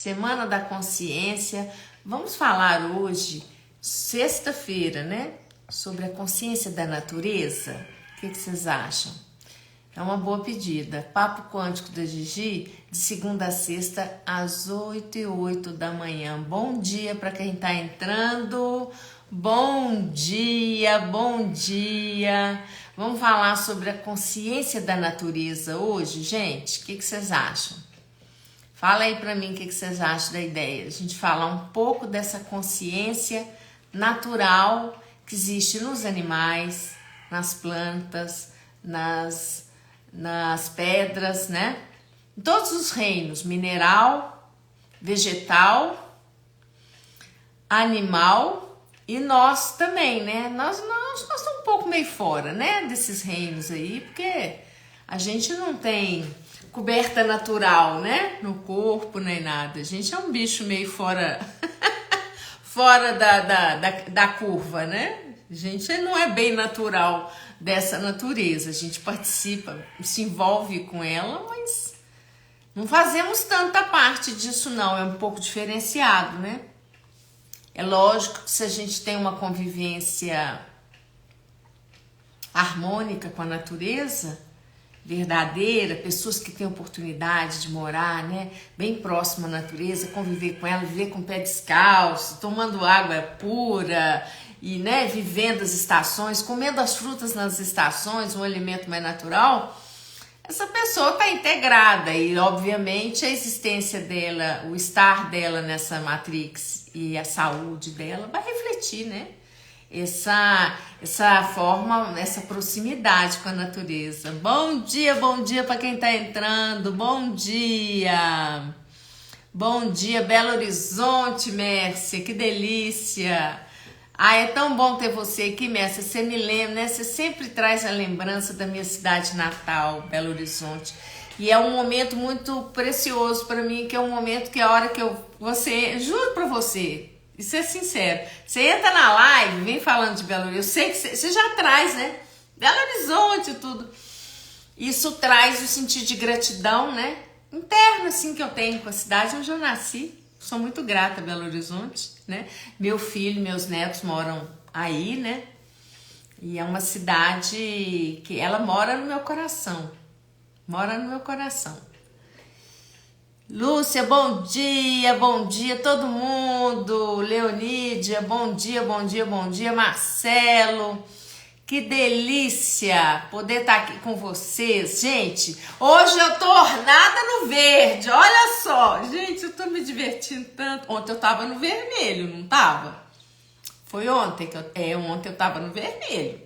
Semana da Consciência. Vamos falar hoje, sexta-feira, né? Sobre a consciência da natureza. O que vocês acham? É uma boa pedida. Papo Quântico da Gigi, de segunda a sexta, às 8h08 da manhã. Bom dia para quem está entrando. Bom dia, bom dia. Vamos falar sobre a consciência da natureza hoje, gente? O que vocês acham? Fala aí pra mim o que vocês acham da ideia. A gente falar um pouco dessa consciência natural que existe nos animais, nas plantas, nas pedras, né? Em todos os reinos, mineral, vegetal, animal e nós também, né? Nós estamos um pouco meio fora, né? Desses reinos aí, porque a gente não tem coberta natural, né? No corpo, nem nada. A gente é um bicho meio fora fora da curva, né? A gente não é bem natural dessa natureza. A gente participa, se envolve com ela, mas não fazemos tanta parte disso não. É um pouco diferenciado, né? É lógico que se a gente tem uma convivência harmônica com a natureza, verdadeira, pessoas que têm oportunidade de morar, né, bem próximo à natureza, conviver com ela, viver com o pé descalço, tomando água pura e, né, vivendo as estações, comendo as frutas nas estações, um alimento mais natural, essa pessoa está integrada e, obviamente, a existência dela, o estar dela nessa matrix e a saúde dela vai refletir, né? Essa forma, essa proximidade com a natureza. Bom dia para quem tá entrando. Bom dia, Belo Horizonte, Mércia, que delícia. É tão bom ter você aqui, Mércia. Você me lembra, né? Você sempre traz a lembrança da minha cidade natal, Belo Horizonte. E é um momento muito precioso para mim, que é um momento que a hora que juro para você, isso é sincero. Você entra na live, vem falando de Belo Horizonte. Eu sei que você já traz, né? Belo Horizonte e tudo. Isso traz o sentido de gratidão, né? Interno, assim, que eu tenho com a cidade onde eu nasci. Sou muito grata a Belo Horizonte, né? Meu filho, meus netos moram aí, né? E é uma cidade que ela mora no meu coração. Mora no meu coração. Lúcia, bom dia todo mundo. Leonídia, bom dia, Marcelo. Que delícia poder estar aqui com vocês. Gente, hoje eu tô ornada no verde, olha só. Gente, eu tô me divertindo tanto. Ontem eu tava no vermelho, não tava? Foi ontem ontem eu tava no vermelho.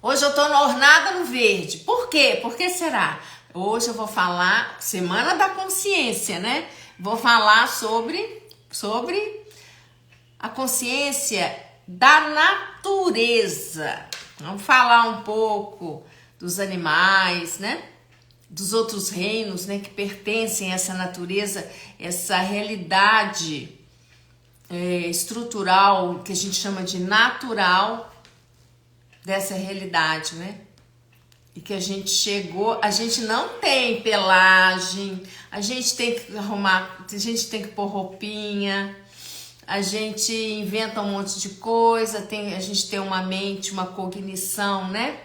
Hoje eu tô ornada no verde. Por quê? Por que será? Hoje eu vou falar, Semana da Consciência, né? Vou falar sobre a consciência da natureza. Vamos falar um pouco dos animais, né? Dos outros reinos, né? Que pertencem a essa natureza, essa realidade estrutural que a gente chama de natural dessa realidade, né? E que a gente não tem pelagem, a gente tem que arrumar, a gente tem que pôr roupinha, a gente inventa um monte de coisa, a gente tem uma mente, uma cognição, né?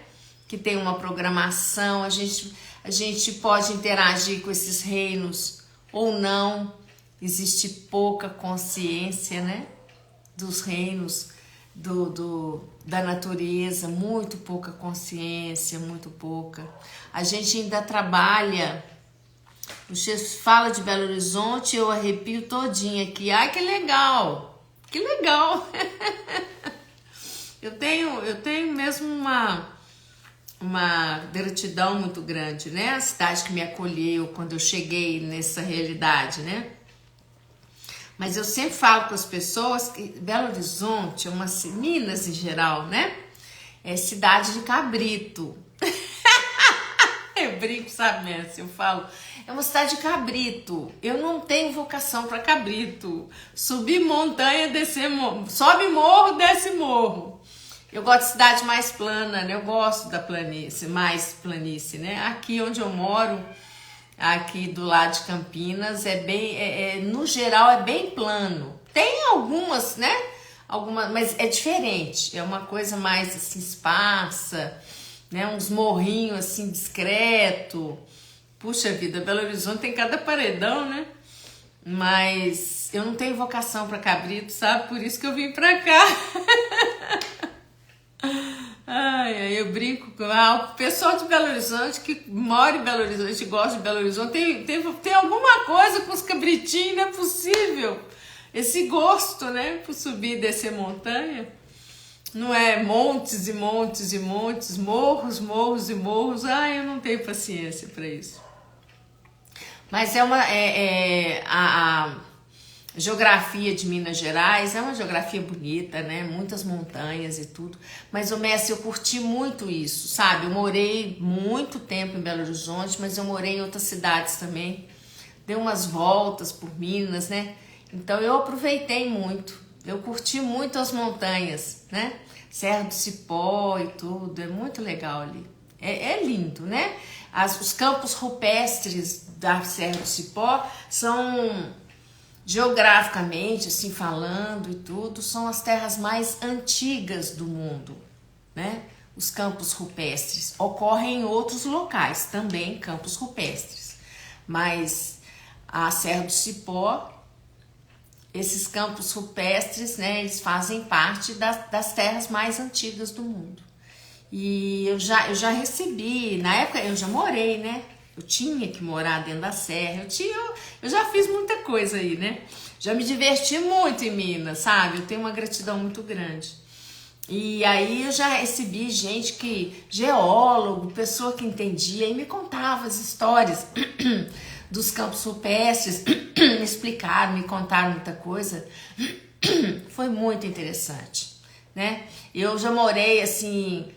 Que tem uma programação, a gente pode interagir com esses reinos ou não, existe pouca consciência, né? Dos reinos, da natureza, muito pouca consciência, muito pouca. A gente ainda trabalha. Você fala de Belo Horizonte, eu arrepio todinha aqui. Ai, que legal! Que legal! Eu tenho mesmo uma gratidão muito grande, né? A cidade que me acolheu quando eu cheguei nessa realidade, né? Mas eu sempre falo com as pessoas que Belo Horizonte, Minas em geral, né? É cidade de cabrito. Eu brinco, sabe, Messi? Eu falo, é uma cidade de cabrito. Eu não tenho vocação para cabrito. Subir montanha, descer morro. Sobe morro, desce morro. Eu gosto de cidade mais plana, né? Eu gosto da planície, mais planície, né? Aqui onde eu moro, aqui do lado de Campinas é bem, no geral é bem plano. Tem algumas, né? Algumas, mas é diferente. É uma coisa mais assim esparsa, né? Uns morrinhos assim discreto. Puxa vida, Belo Horizonte tem cada paredão, né? Mas eu não tenho vocação para cabrito, sabe? Por isso que eu vim pra cá. Ai, eu brinco com o pessoal de Belo Horizonte que mora em Belo Horizonte, gosta de Belo Horizonte, tem alguma coisa com os cabritinhos, não é possível. Esse gosto, né, por subir e descer montanha. Não é montes e montes e montes, morros, morros e morros. Ai, eu não tenho paciência para isso. Mas a geografia de Minas Gerais é uma geografia bonita, né? Muitas montanhas e tudo. Mas, o Messi, eu curti muito isso, sabe? Eu morei muito tempo em Belo Horizonte, mas eu morei em outras cidades também. Dei umas voltas por Minas, né? Então, eu aproveitei muito. Eu curti muito as montanhas, né? Serra do Cipó e tudo. É muito legal ali. É lindo, né? Os campos rupestres da Serra do Cipó são... geograficamente, assim falando e tudo, são as terras mais antigas do mundo, né? Os campos rupestres ocorrem em outros locais, também campos rupestres, mas a Serra do Cipó, esses campos rupestres, né? Eles fazem parte das terras mais antigas do mundo. E eu já recebi, na época eu já morei, né? Eu tinha que morar dentro da serra, eu já fiz muita coisa aí, né? Já me diverti muito em Minas, sabe? Eu tenho uma gratidão muito grande. E aí eu já recebi geólogo, pessoa que entendia e me contava as histórias dos campos rupestres, me explicaram, me contaram muita coisa. Foi muito interessante, né? Eu já morei, assim...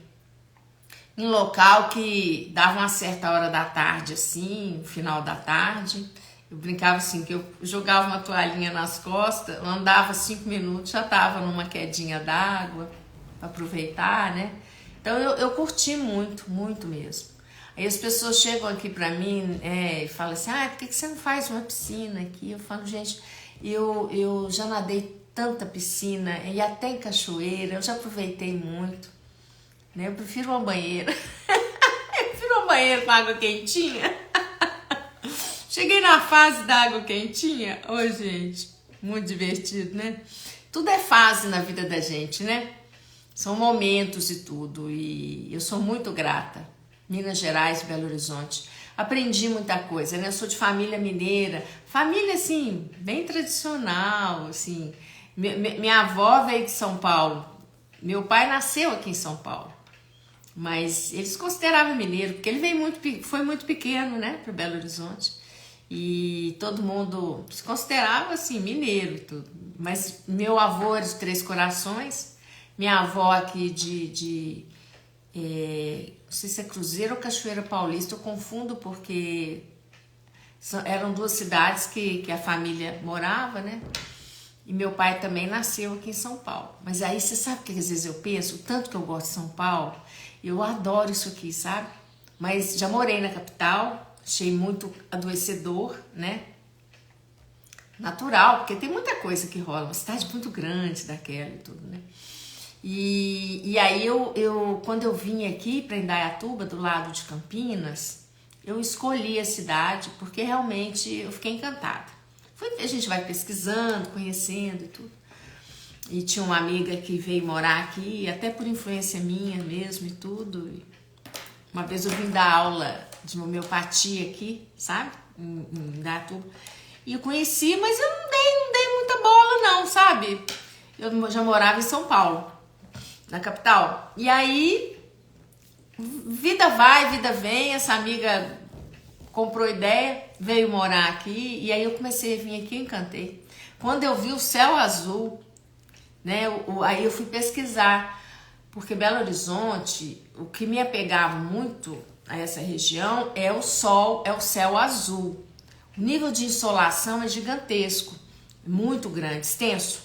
em local que dava uma certa hora da tarde, assim, final da tarde. Eu brincava assim, que eu jogava uma toalhinha nas costas, eu andava 5 minutos, já tava numa quedinha d'água, para aproveitar, né? Então eu curti muito, muito mesmo. Aí as pessoas chegam aqui para mim e falam assim, por que você não faz uma piscina aqui? Eu falo, gente, eu já nadei tanta piscina, e até em cachoeira, eu já aproveitei muito. Eu prefiro uma banheira. Eu prefiro uma banheira com água quentinha. Cheguei na fase da água quentinha. Ô, gente, muito divertido, né? Tudo é fase na vida da gente, né? São momentos e tudo. E eu sou muito grata. Minas Gerais, Belo Horizonte. Aprendi muita coisa, né? Eu sou de família mineira. Família, assim, bem tradicional, assim. Minha avó veio de São Paulo. Meu pai nasceu aqui em São Paulo. Mas eles consideravam mineiro, porque ele foi muito pequeno, né, para Belo Horizonte. E todo mundo se considerava, assim, mineiro e tudo. Mas meu avô era de Três Corações, minha avó aqui não sei se é Cruzeiro ou Cachoeira Paulista, eu confundo porque eram duas cidades que a família morava, né? E meu pai também nasceu aqui em São Paulo. Mas aí você sabe que às vezes eu penso, o tanto que eu gosto de São Paulo, eu adoro isso aqui, sabe? Mas já morei na capital, achei muito adoecedor, né? Natural, porque tem muita coisa que rola, uma cidade muito grande daquela e tudo, né? E aí quando eu vim aqui para Indaiatuba, do lado de Campinas, eu escolhi a cidade porque realmente eu fiquei encantada. A gente vai pesquisando, conhecendo e tudo. E tinha uma amiga que veio morar aqui, até por influência minha mesmo e tudo. Uma vez eu vim dar aula de homeopatia aqui, sabe? Em Indaiatuba. E eu conheci, mas eu não dei muita bola não, sabe? Eu já morava em São Paulo, na capital. E aí, vida vai, vida vem, essa amiga comprou ideia, veio morar aqui, e aí eu comecei a vir aqui e encantei. Quando eu vi o céu azul, né, aí eu fui pesquisar, porque Belo Horizonte, o que me apegava muito a essa região é o sol, é o céu azul. O nível de insolação é gigantesco, muito grande, extenso.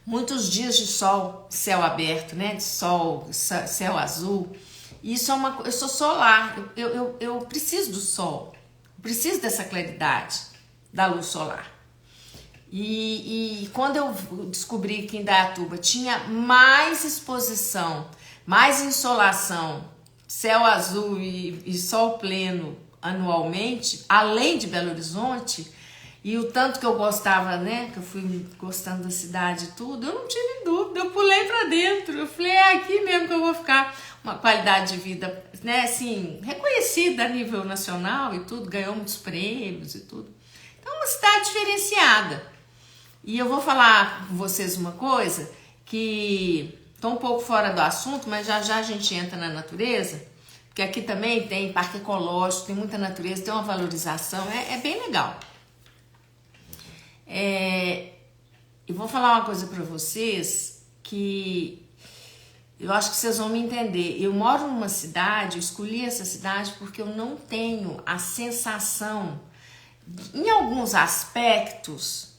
Muitos dias de sol, céu aberto, né, de sol, céu azul. Isso eu sou solar, eu preciso do sol, Eu preciso dessa claridade da luz solar. E quando eu descobri que Indaiatuba tinha mais exposição, mais insolação, céu azul e sol pleno anualmente, além de Belo Horizonte, e o tanto que eu gostava, né, que eu fui gostando da cidade e tudo, eu não tive dúvida, eu pulei pra dentro, eu falei, é aqui mesmo que eu vou ficar. Uma qualidade de vida, né, assim, reconhecida a nível nacional e tudo, ganhou muitos prêmios e tudo. Então, uma cidade diferenciada. E eu vou falar com vocês uma coisa que tô um pouco fora do assunto, mas já já a gente entra na natureza, porque aqui também tem parque ecológico, tem muita natureza, tem uma valorização, é bem legal. Eu vou falar uma coisa para vocês que eu acho que vocês vão me entender. Eu moro numa cidade, eu escolhi essa cidade porque eu não tenho a sensação, em alguns aspectos,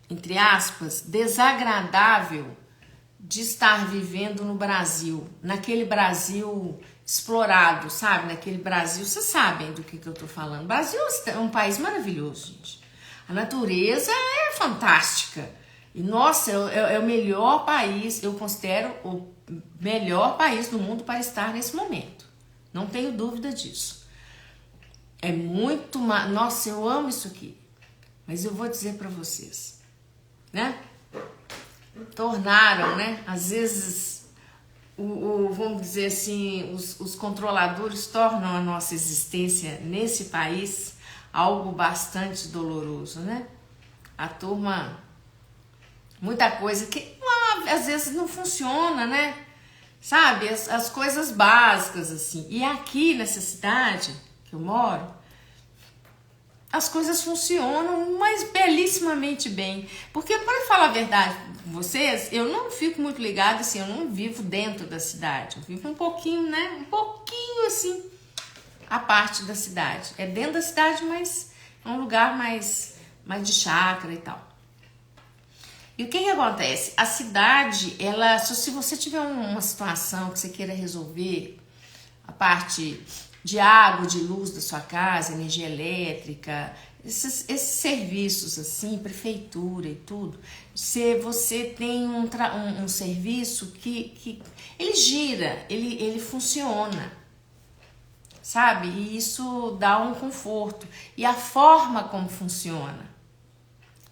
entre aspas, desagradável de estar vivendo no Brasil, naquele Brasil explorado, sabe? Naquele Brasil, vocês sabem do que eu tô falando. O Brasil é um país maravilhoso, gente. A natureza é fantástica. E, nossa, é o melhor país, eu considero o melhor país do mundo para estar nesse momento. Não tenho dúvida disso. É muito... Nossa, eu amo isso aqui. Mas eu vou dizer para vocês, né? Tornaram, né? Às vezes, vamos dizer assim, os controladores tornam a nossa existência nesse país algo bastante doloroso, né? A turma, muita coisa que às vezes não funciona, né? Sabe? As coisas básicas, assim. E aqui nessa cidade que eu moro, as coisas funcionam, mas belíssimamente bem. Porque, para falar a verdade com vocês, eu não fico muito ligada, assim, eu não vivo dentro da cidade. Eu vivo um pouquinho, né? Um pouquinho, assim, a parte da cidade. É dentro da cidade, mas é um lugar mais de chácara e tal. E o que acontece? A cidade, ela, se você tiver uma situação que você queira resolver, a parte de água, de luz da sua casa, energia elétrica, esses serviços assim, prefeitura e tudo, se você tem um serviço que ele gira, ele funciona, sabe? E isso dá um conforto. E a forma como funciona.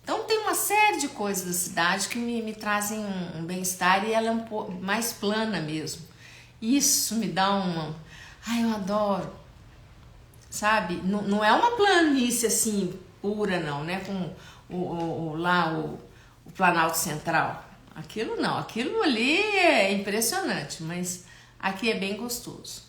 Então tem uma série de coisas da cidade que me trazem um bem-estar e ela é um pouco mais plana mesmo. Isso me dá uma... Ai, eu adoro. Sabe? Não é uma planície assim pura não, né? Com o Planalto Central. Aquilo não, aquilo ali é impressionante, mas aqui é bem gostoso.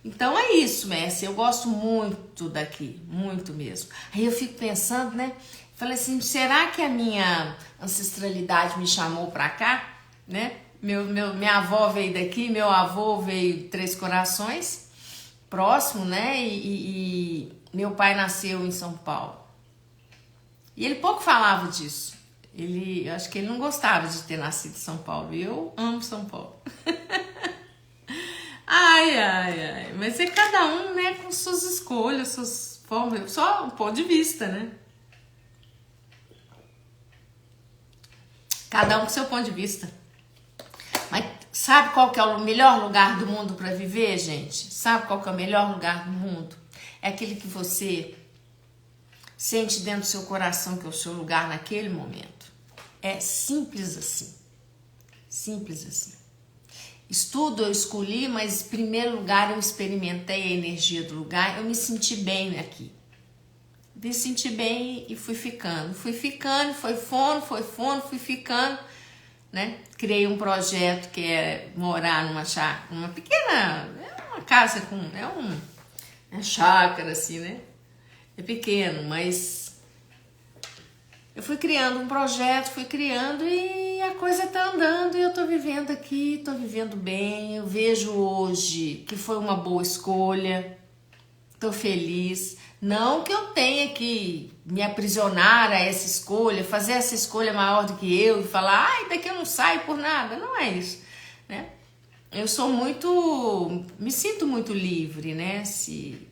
Então é isso, Messi, eu gosto muito daqui, muito mesmo. Aí eu fico pensando, né? Falei assim, será que a minha ancestralidade me chamou pra cá, né? Minha avó veio daqui, meu avô veio de Três Corações, próximo, né? E meu pai nasceu em São Paulo. E ele pouco falava disso. Eu acho que ele não gostava de ter nascido em São Paulo. E eu amo São Paulo. Ai. Mas é cada um, né, com suas escolhas, suas formas, só um ponto de vista, né? Cada um com seu ponto de vista. Mas sabe qual que é o melhor lugar do mundo para viver, gente? Sabe qual que é o melhor lugar do mundo? É aquele que você sente dentro do seu coração que é o seu lugar naquele momento. É simples assim. Simples assim. Estudo eu escolhi, mas em primeiro lugar eu experimentei a energia do lugar. Eu me senti bem aqui. Me senti bem e fui ficando. Fui ficando, foi fundo, fui ficando, né? Criei um projeto que é morar numa chácara, uma pequena, uma casa com, é chácara assim, né? É pequeno, mas eu fui criando um projeto, fui criando e a coisa tá andando e eu tô vivendo aqui, tô vivendo bem. Eu vejo hoje que foi uma boa escolha, tô feliz. Não que eu tenha que me aprisionar a essa escolha, fazer essa escolha maior do que eu e falar, ai, daqui eu não saio por nada. Não é isso, né? Eu sou me sinto muito livre, né? Se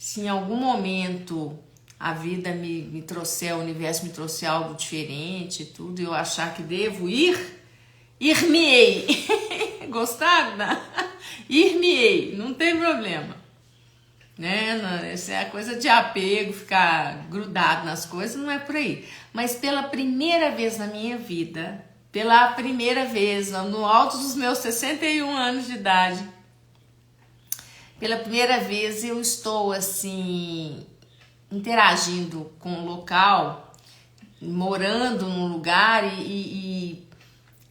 se em algum momento a vida me trouxer, o universo me trouxer algo diferente, tudo, e eu achar que devo ir-me-ei. Gostaram? Ir-me-ei, não tem problema. Né? Essa é a coisa de apego, ficar grudado nas coisas, não é por aí. Mas pela primeira vez na minha vida, pela primeira vez, no alto dos meus 61 anos de idade, pela primeira vez eu estou assim, interagindo com o local, morando num lugar e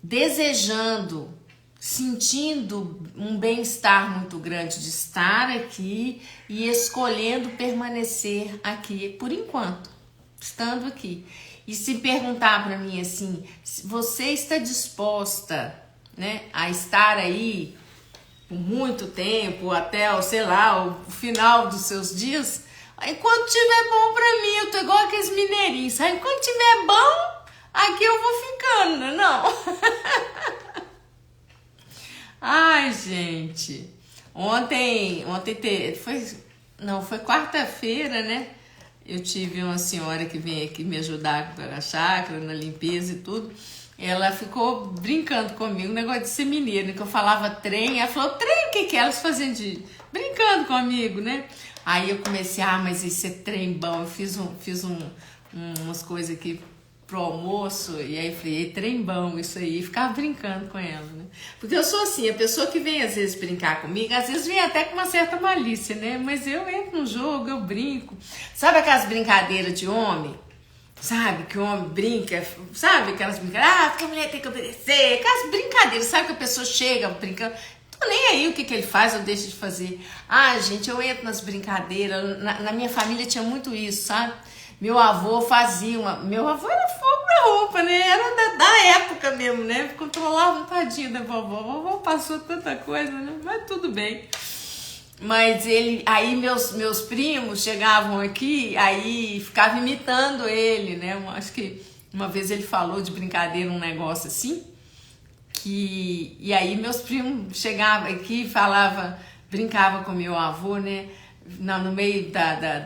desejando, sentindo um bem-estar muito grande de estar aqui e escolhendo permanecer aqui por enquanto, estando aqui. E se perguntar para mim assim, você está disposta, né, a estar aí por muito tempo, até, sei lá, o final dos seus dias? Enquanto tiver bom pra mim, eu tô igual aqueles mineirinhos, sabe? Enquanto tiver bom, aqui eu vou ficando, não? Ai, gente, ontem foi quarta-feira, né? Eu tive uma senhora que vem aqui me ajudar com a chácara, na limpeza e tudo. Ela ficou brincando comigo, um negócio de ser mineira, que eu falava trem. Ela falou, trem, o que é? Elas faziam de... brincando comigo, né? Aí eu comecei, mas esse é trem bom. Eu fiz umas coisas aqui pro almoço, e aí falei, trem bom isso aí, e ficava brincando com ela, né? Porque eu sou assim, a pessoa que vem às vezes brincar comigo, às vezes vem até com uma certa malícia, né? Mas eu entro no jogo, eu brinco. Sabe aquelas brincadeiras de homem? Sabe, que o homem brinca, sabe aquelas brincadeiras, porque a mulher tem que obedecer, aquelas brincadeiras, sabe que a pessoa chega brincando, tô nem aí o que ele faz ou deixa de fazer. Gente, eu entro nas brincadeiras, na minha família tinha muito isso, sabe? Meu avô fazia meu avô era fogo na roupa, né? Era da época mesmo, né? Controlava um tadinho da vovó, a vovó passou tanta coisa, né? Mas tudo bem. Mas aí meus primos chegavam aqui, aí ficava imitando ele, né? Eu acho que uma vez ele falou de brincadeira, um negócio assim, e aí meus primos chegavam aqui e brincava com meu avô, né? No meio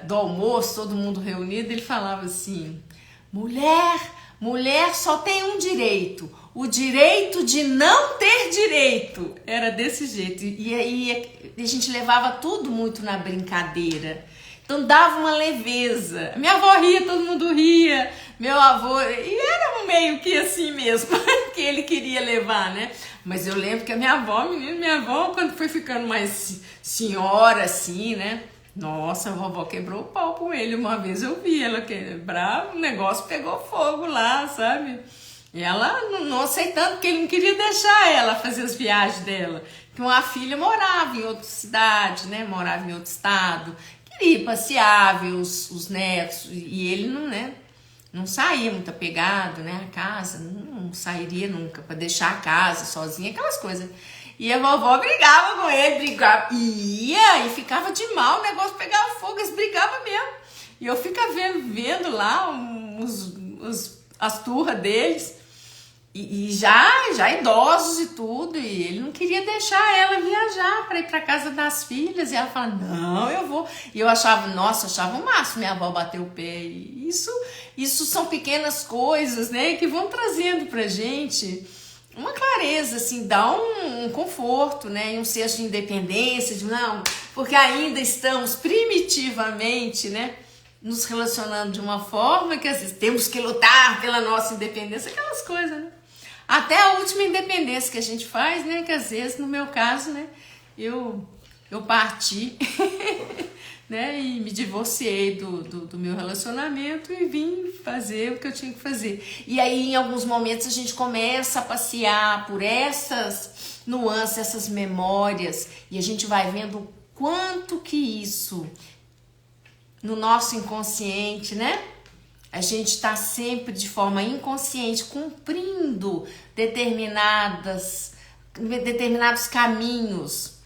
do almoço, todo mundo reunido, ele falava assim, mulher só tem um direito, o direito de não ter direito. Era desse jeito. E aí a gente levava tudo muito na brincadeira. Então dava uma leveza. Minha avó ria, todo mundo ria. Meu avô... E era meio que assim mesmo, que ele queria levar, né? Mas eu lembro que a minha avó, quando foi ficando mais senhora, assim, né? Nossa, a vovó quebrou o pau com ele. Uma vez eu vi ela quebrar, o negócio pegou fogo lá, sabe? E ela não aceitando, porque ele não queria deixar ela fazer as viagens dela. Que uma filha morava em outra cidade, né? Morava em outro estado. Queria passear, ver os netos. E ele não saía muito apegado, né? A casa, não sairia nunca para deixar a casa sozinha, aquelas coisas. E a vovó brigava com ele, e ficava de mal, o negócio pegava fogo, eles brigavam mesmo. E eu ficava vendo lá as turras deles. E já idosos e tudo, e ele não queria deixar ela viajar para ir para casa das filhas, e ela falava, não, eu vou. E eu achava o máximo, minha avó bateu o pé. E isso são pequenas coisas, né, que vão trazendo pra gente uma clareza, assim, dá um conforto, né, e um senso de independência, porque ainda estamos primitivamente, né, nos relacionando de uma forma que às vezes temos que lutar pela nossa independência, aquelas coisas, né. Até a última independência que a gente faz, né? Que às vezes, no meu caso, né? Eu parti, né? E me divorciei do meu relacionamento e vim fazer o que eu tinha que fazer. E aí, em alguns momentos, a gente começa a passear por essas nuances, essas memórias, e a gente vai vendo o quanto que isso, no nosso inconsciente, né? A gente está sempre de forma inconsciente cumprindo determinados caminhos,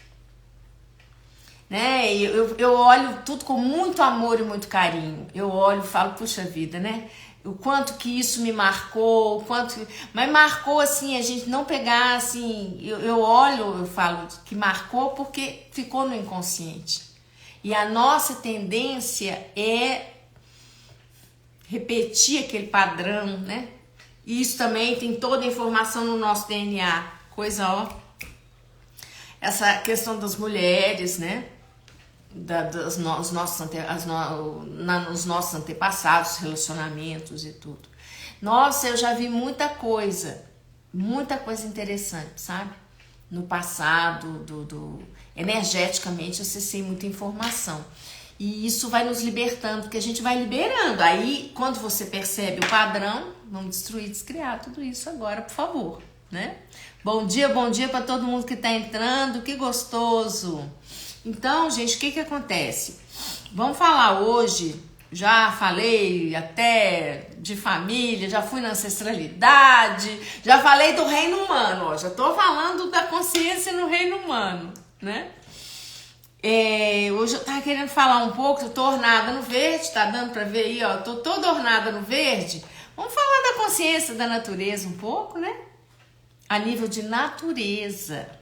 né? Eu olho tudo com muito amor e muito carinho. Eu olho e falo, puxa vida, né? O quanto que isso me marcou, mas marcou assim, a gente não pegar assim, eu olho, eu falo que marcou porque ficou no inconsciente. E a nossa tendência é repetir aquele padrão, né? E isso também tem toda a informação no nosso DNA. Coisa, ó. Essa questão das mulheres, né? Os nossos antepassados, relacionamentos e tudo. Nossa, eu já vi muita coisa interessante, sabe? No passado, energeticamente, acessei muita informação. E isso vai nos libertando, porque a gente vai liberando. Aí, quando você percebe o padrão, vamos destruir, descriar tudo isso agora, por favor, né? Bom dia para todo mundo que tá entrando, que gostoso! Então, gente, o que acontece? Vamos falar hoje, já falei até de família, já fui na ancestralidade, já falei do reino humano, ó, já tô falando da consciência no reino humano, né? Hoje eu tava querendo falar um pouco, eu tô ornada no verde, tá dando pra ver aí, ó, tô toda ornada no verde. Vamos falar da consciência da natureza um pouco, né? A nível de natureza.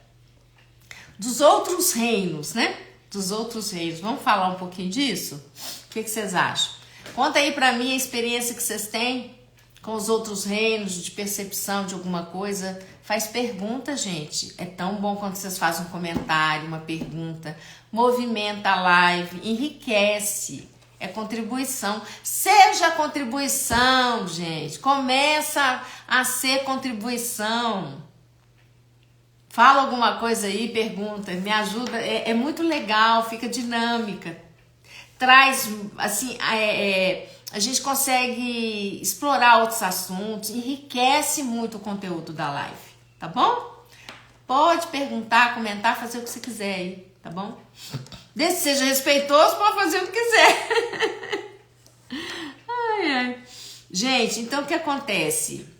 Dos outros reinos, né? Dos outros reinos. Vamos falar um pouquinho disso? O que vocês acham? Conta aí pra mim a experiência que vocês têm com os outros reinos, de percepção de alguma coisa. Faz pergunta, gente. É tão bom quando vocês fazem um comentário, uma pergunta. Movimenta a live, enriquece. É contribuição. Seja contribuição, gente. Começa a ser contribuição. Fala alguma coisa aí, pergunta, me ajuda, é muito legal, fica dinâmica, traz, assim, a gente consegue explorar outros assuntos, enriquece muito o conteúdo da live, tá bom? Pode perguntar, comentar, fazer o que você quiser aí, tá bom? Desde que seja respeitoso, pode fazer o que quiser. Ai, ai. Gente, então o que acontece?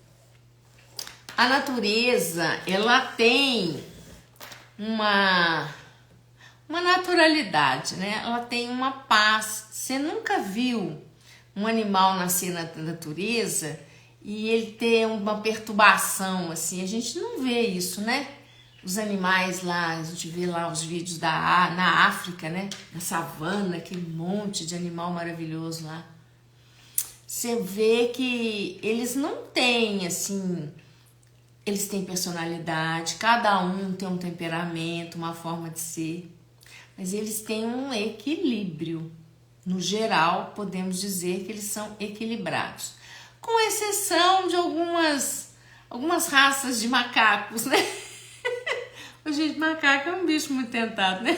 A natureza, ela tem uma naturalidade, né? Ela tem uma paz. Você nunca viu um animal nascer na natureza e ele ter uma perturbação, assim? A gente não vê isso, né? Os animais lá, a gente vê lá os vídeos na África, né? Na savana, aquele monte de animal maravilhoso lá. Você vê que eles não têm, assim... Eles têm personalidade, cada um tem um temperamento, uma forma de ser, mas eles têm um equilíbrio. No geral, podemos dizer que eles são equilibrados, com exceção de algumas raças de macacos, né? Gente, macaco é um bicho muito tentado, né?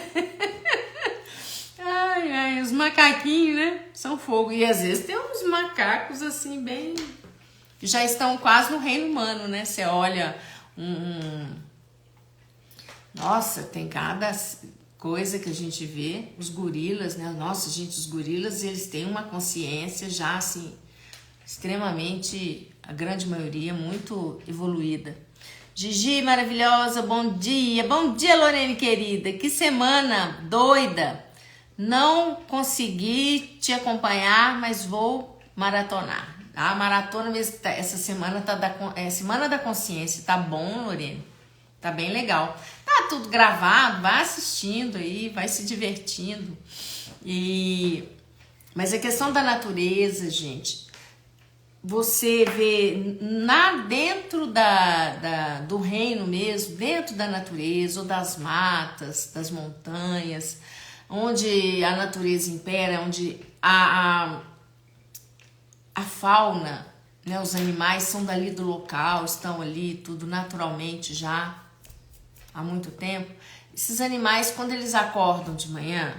Ai, os macaquinhos, né? São fogo. E às vezes tem uns macacos assim, bem... já estão quase no reino humano, né? Você olha Nossa, tem cada coisa que a gente vê. Os gorilas, né? Nossa, gente, os gorilas, eles têm uma consciência já, assim, extremamente, a grande maioria, muito evoluída. Gigi, maravilhosa, bom dia. Bom dia, Lorene, querida. Que semana doida. Não consegui te acompanhar, mas vou maratonar. A maratona mesmo, essa semana Semana da Consciência, tá bom, Lorene? Tá bem legal. Tá tudo gravado, vai assistindo aí, vai se divertindo. Mas a questão da natureza, gente, você vê dentro do reino mesmo, dentro da natureza, ou das matas, das montanhas, onde a natureza impera, onde a fauna, né, os animais são dali do local, estão ali tudo naturalmente já há muito tempo. Esses animais, quando eles acordam de manhã,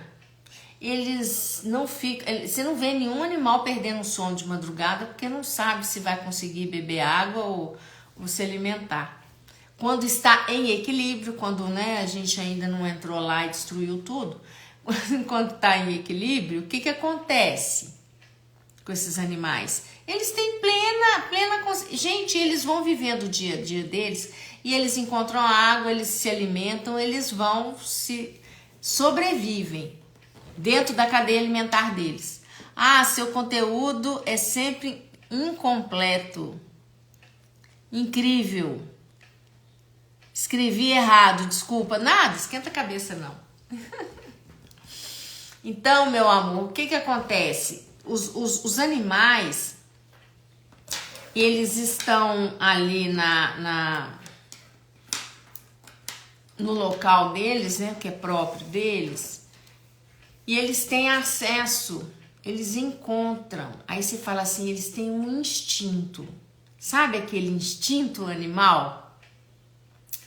eles não ficam... Você não vê nenhum animal perdendo o sono de madrugada porque não sabe se vai conseguir beber água ou se alimentar. Quando está em equilíbrio, quando, né, a gente ainda não entrou lá e destruiu tudo, quando está em equilíbrio, o que acontece com esses animais? Eles têm plena consciência. Gente, eles vão vivendo o dia a dia deles e eles encontram água, eles se alimentam, eles sobrevivem dentro da cadeia alimentar deles. Ah, seu conteúdo é sempre incompleto. Incrível. Escrevi errado, desculpa. Nada, esquenta a cabeça não. Então, meu amor, o que que acontece? Os animais, eles estão ali no local deles, né, que é próprio deles, e eles têm acesso, eles encontram. Aí você fala assim, eles têm um instinto. Sabe aquele instinto animal?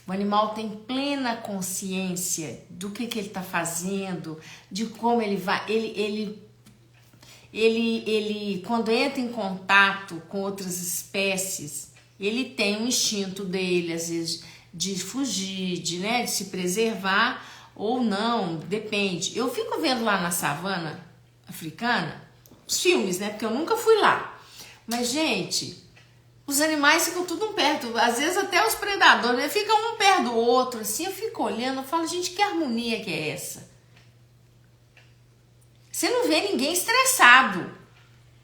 O animal tem plena consciência do que ele está fazendo, de como ele vai. Ele, quando entra em contato com outras espécies, ele tem um instinto dele, às vezes, de fugir, de se preservar ou não, depende. Eu fico vendo lá na savana africana, os filmes, né? Porque eu nunca fui lá. Mas, gente, os animais ficam tudo um perto, às vezes até os predadores, né? Ficam um perto do outro, assim, eu fico olhando, eu falo, gente, que harmonia que é essa? Você não vê ninguém estressado,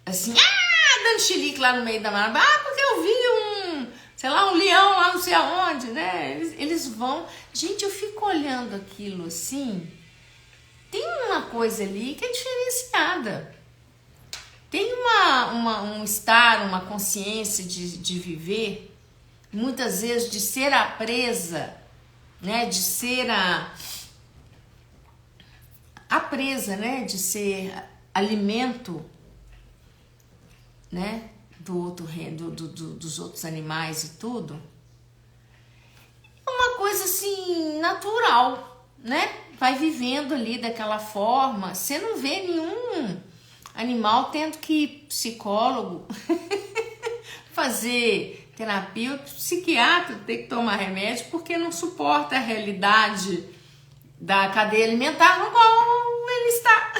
assim, dando chilique lá no meio da mata, porque eu vi um leão lá não sei aonde, né? Eles vão, gente, eu fico olhando aquilo assim, tem uma coisa ali que é diferenciada. Tem um estar, uma consciência de viver, muitas vezes de ser a presa, né? De ser a presa, né? De ser alimento, né? Dos outros animais e tudo. É uma coisa assim, natural, né? Vai vivendo ali daquela forma. Você não vê nenhum animal tendo que ir psicólogo, fazer terapia, o psiquiatra tem que tomar remédio porque não suporta a realidade da cadeia alimentar no qual ele está.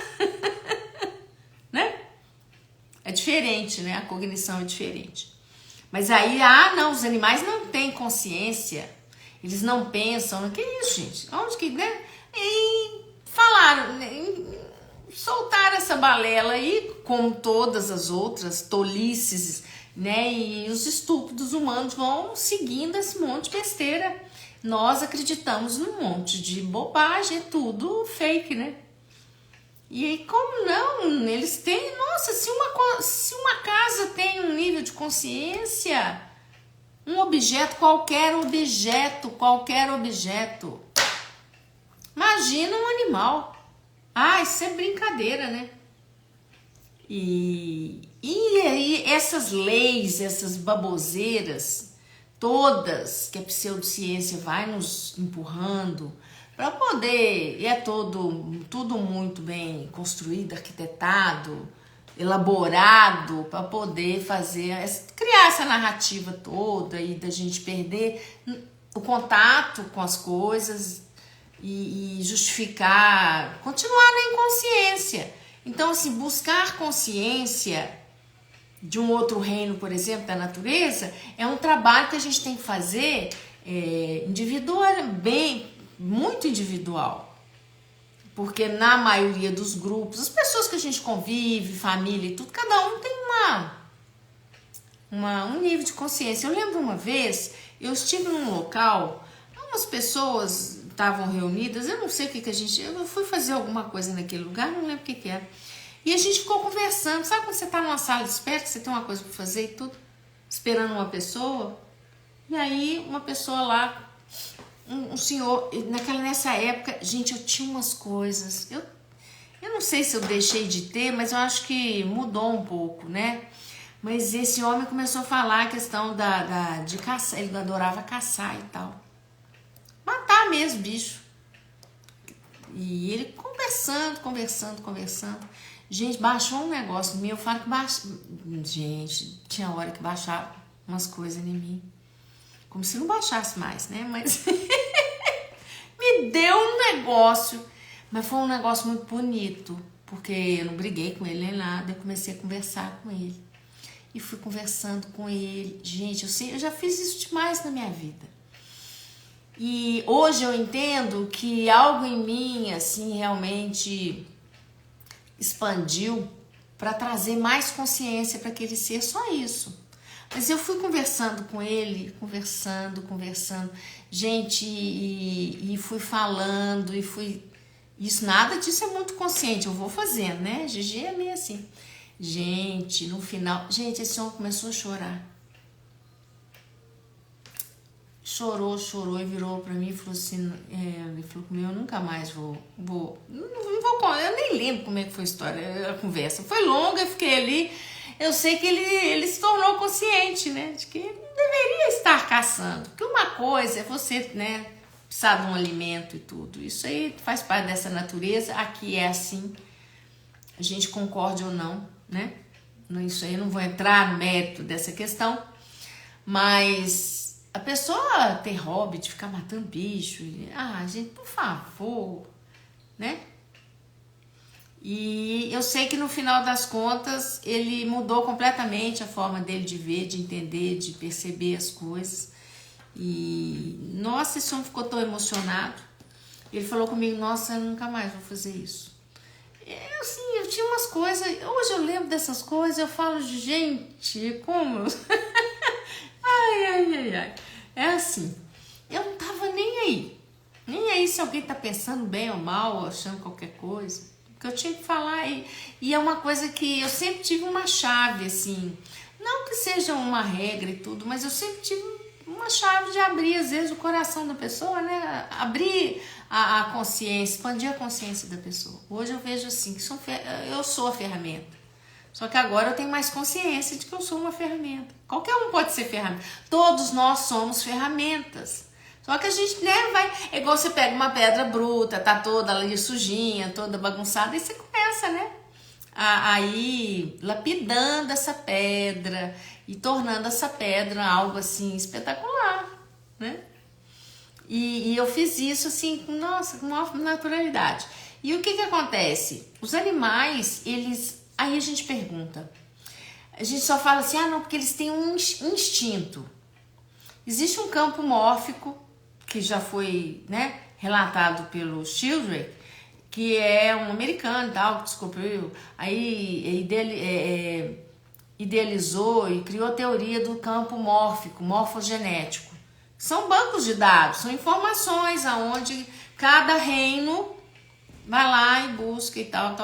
Né? É diferente, né? A cognição é diferente. Mas aí, não, os animais não têm consciência, eles não pensam, que isso, gente? Onde que, né? E falaram, soltaram essa balela aí, como todas as outras tolices, né? E os estúpidos humanos vão seguindo esse monte de besteira. Nós acreditamos num monte de bobagem, é tudo fake, né? E aí, como não? Eles têm, nossa, se uma casa tem um nível de consciência, um objeto, qualquer objeto, imagina um animal. Isso é brincadeira, né? E aí essas leis, essas baboseiras, todas que a pseudociência vai nos empurrando para poder, é tudo muito bem construído, arquitetado, elaborado, para poder criar essa narrativa toda e da gente perder o contato com as coisas e justificar, continuar na inconsciência. Então, assim, buscar consciência de um outro reino, por exemplo, da natureza, é um trabalho que a gente tem que fazer individual, muito individual. Porque na maioria dos grupos, as pessoas que a gente convive, família e tudo, cada um tem um nível de consciência. Eu lembro uma vez, eu estive num local, umas pessoas estavam reunidas, eu não sei o que a gente... Eu fui fazer alguma coisa naquele lugar, não lembro o que era. E a gente ficou conversando. Sabe quando você tá numa sala de espera, que você tem uma coisa para fazer e tudo? Esperando uma pessoa. E aí, uma pessoa lá, um senhor... Nessa época, gente, eu tinha umas coisas... Eu não sei se eu deixei de ter, mas eu acho que mudou um pouco, né? Mas esse homem começou a falar a questão de caçar. Ele adorava caçar e tal. Matar mesmo, bicho. E ele conversando. Gente, baixou um negócio em mim. Eu falo que baixou. Gente, tinha hora que baixava umas coisas em mim. Como se não baixasse mais, né? Mas me deu um negócio. Mas foi um negócio muito bonito. Porque eu não briguei com ele nem nada. Eu comecei a conversar com ele. E fui conversando com ele. Gente, eu já fiz isso demais na minha vida. E hoje eu entendo que algo em mim, assim, realmente expandiu para trazer mais consciência para aquele ser, só isso. Mas eu fui conversando com ele, conversando, gente, e fui falando, Isso, nada disso é muito consciente, eu vou fazendo, né? Gigi é meio assim. Gente, no final, gente, esse homem começou a chorar. Chorou e virou pra mim e falou assim, ele falou comigo, eu nunca mais vou, eu nem lembro como é que foi a história, a conversa. Foi longa, eu fiquei ali, eu sei que ele se tornou consciente, né, de que ele deveria estar caçando. Porque uma coisa é você, né, precisar de um alimento e tudo. Isso aí faz parte dessa natureza, aqui é assim, a gente concorde ou não, né? Isso aí eu não vou entrar no mérito dessa questão, mas a pessoa ter hobby de ficar matando bicho, gente, por favor, né? E eu sei que no final das contas ele mudou completamente a forma dele de ver, de entender, de perceber as coisas. E nossa, esse homem ficou tão emocionado. Ele falou comigo, nossa, eu nunca mais vou fazer isso. Eu tinha umas coisas, hoje eu lembro dessas coisas, eu falo, gente, como? Ai. É assim, eu não tava nem aí se alguém tá pensando bem ou mal, achando qualquer coisa, porque eu tinha que falar, e é uma coisa que eu sempre tive uma chave, assim, não que seja uma regra e tudo, mas eu sempre tive uma chave de abrir, às vezes, o coração da pessoa, né, abrir a consciência, expandir a consciência da pessoa. Hoje eu vejo assim, que eu sou a ferramenta. Só que agora eu tenho mais consciência de que eu sou uma ferramenta. Qualquer um pode ser ferramenta. Todos nós somos ferramentas. Só que a gente, né, é igual você pega uma pedra bruta, tá toda ali sujinha, toda bagunçada, e você começa, né, a ir lapidando essa pedra e tornando essa pedra algo assim espetacular, né? E eu fiz isso assim, com maior naturalidade. E o que acontece? Os animais, aí a gente pergunta, a gente só fala assim, não, porque eles têm um instinto. Existe um campo mórfico, que já foi, né, relatado pelo Sheldrake, que é um americano, tal, que descobriu, aí idealizou e criou a teoria do campo mórfico, morfogenético. São bancos de dados, são informações aonde cada reino vai lá e busca e tal.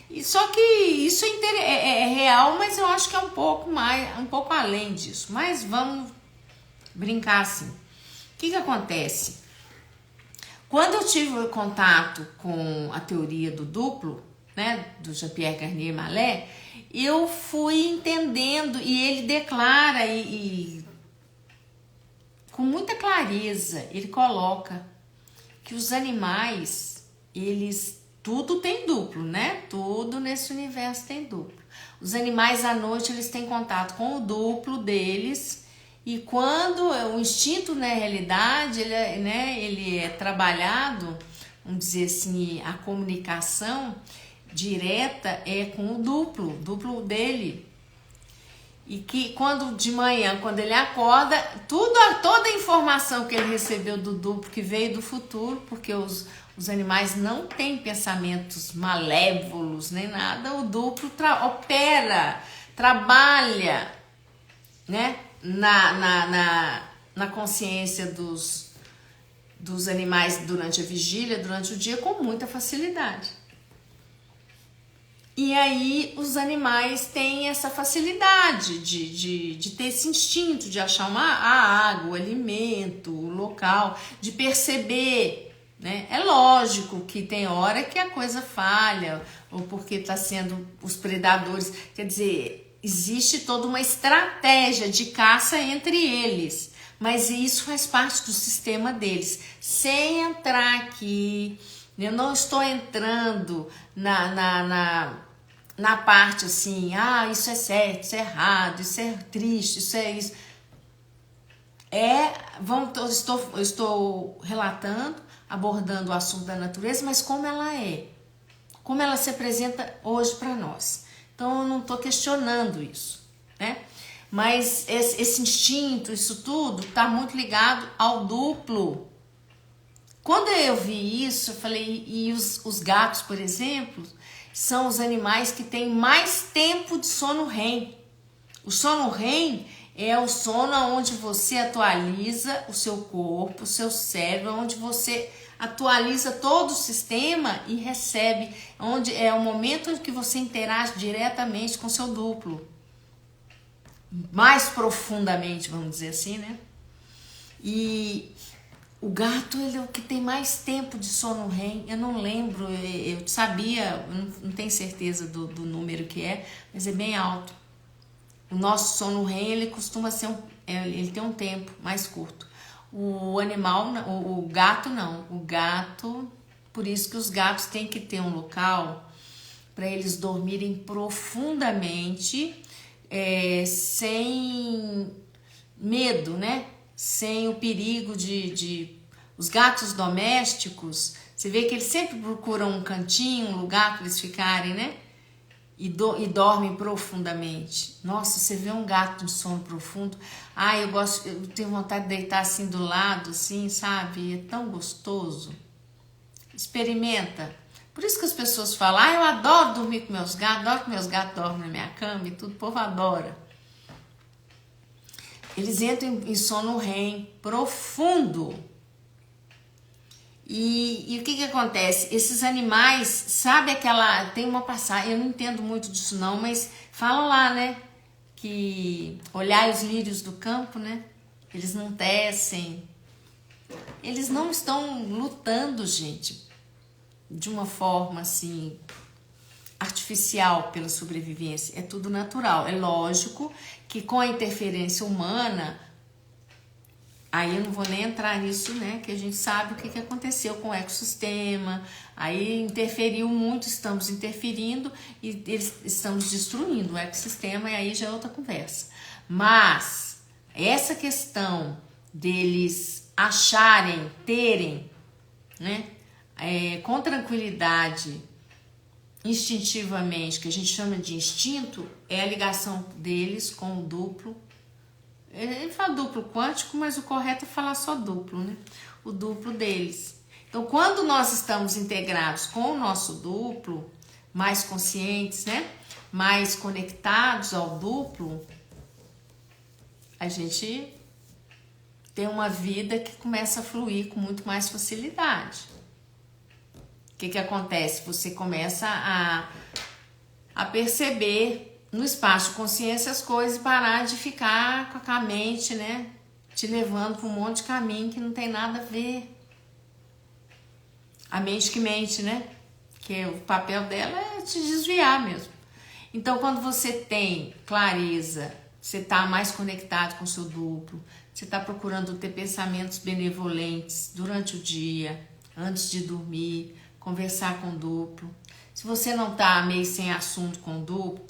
E só que isso é real, mas eu acho que é um pouco além disso. Mas vamos brincar assim. O que acontece? Quando eu tive contato com a teoria do duplo, né, do Jean-Pierre Garnier Mallet, eu fui entendendo, e ele declara com muita clareza, ele coloca que os animais, tudo tem duplo, né? Tudo nesse universo tem duplo. Os animais à noite, eles têm contato com o duplo deles, e quando o instinto, na realidade, ele é trabalhado, vamos dizer assim, a comunicação direta é com o duplo dele. E que quando de manhã, quando ele acorda, toda a informação que ele recebeu do duplo que veio do futuro, porque os animais não têm pensamentos malévolos nem nada, o duplo trabalha, né, na consciência dos animais durante a vigília, durante o dia, com muita facilidade. E aí os animais têm essa facilidade de ter esse instinto de achar a água, o alimento, o local, de perceber, né? É lógico que tem hora que a coisa falha, ou porque está sendo os predadores, quer dizer, existe toda uma estratégia de caça entre eles, mas isso faz parte do sistema deles. Sem entrar aqui, eu não estou entrando na parte assim, isso é certo, isso é errado, isso é triste, isso é isso. Eu estou relatando, abordando o assunto da natureza, mas como ela se apresenta hoje para nós. Então eu não estou questionando isso, né? Mas esse instinto, isso tudo, está muito ligado ao duplo. Quando eu vi isso, eu falei, e os gatos, por exemplo, são os animais que têm mais tempo de sono REM. O sono REM é o sono onde você atualiza o seu corpo, o seu cérebro, onde você atualiza todo o sistema e recebe, onde é o momento em que você interage diretamente com seu duplo, mais profundamente, vamos dizer assim, né? E o gato, ele é o que tem mais tempo de sono REM. Eu não lembro, eu sabia, eu não tenho certeza do número que é, mas é bem alto. O nosso sono REM, ele costuma ser ele tem um tempo mais curto. O animal, o gato não. O gato, por isso que os gatos têm que ter um local para eles dormirem profundamente, sem medo, né? Sem o perigo de... Os gatos domésticos, você vê que eles sempre procuram um cantinho, um lugar para eles ficarem, né? E dormem profundamente. Nossa, você vê um gato de sono profundo. Eu tenho vontade de deitar assim do lado, assim, sabe? É tão gostoso. Experimenta. Por isso que as pessoas falam, eu adoro dormir com meus gatos, adoro que meus gatos dormem na minha cama e tudo, o povo adora. Eles entram em sono REM profundo. E o que acontece? Esses animais, sabe aquela... Tem uma passagem, eu não entendo muito disso não, mas falam lá, né? Que olhar os lírios do campo, né? Eles não tecem. Eles não estão lutando, gente, de uma forma assim... artificial pela sobrevivência, é tudo natural. É lógico que com a interferência humana, aí eu não vou nem entrar nisso, né, que a gente sabe o que aconteceu com o ecossistema, aí interferiu muito, estamos interferindo e estamos destruindo o ecossistema, e aí já é outra conversa. Mas essa questão deles acharem, terem, né, com tranquilidade, instintivamente, que a gente chama de instinto, é a ligação deles com o duplo. Ele fala duplo quântico, mas o correto é falar só duplo, né? O duplo deles. Então, quando nós estamos integrados com o nosso duplo, mais conscientes, né? Mais conectados ao duplo, a gente tem uma vida que começa a fluir com muito mais facilidade. O que acontece? Você começa a perceber no espaço de consciência as coisas e parar de ficar com a mente, né? Te levando para um monte de caminho que não tem nada a ver. A mente que mente, né? Que o papel dela é te desviar mesmo. Então, quando você tem clareza, você está mais conectado com o seu duplo, você está procurando ter pensamentos benevolentes durante o dia, antes de dormir, conversar com o duplo. Se você não tá meio sem assunto com o duplo,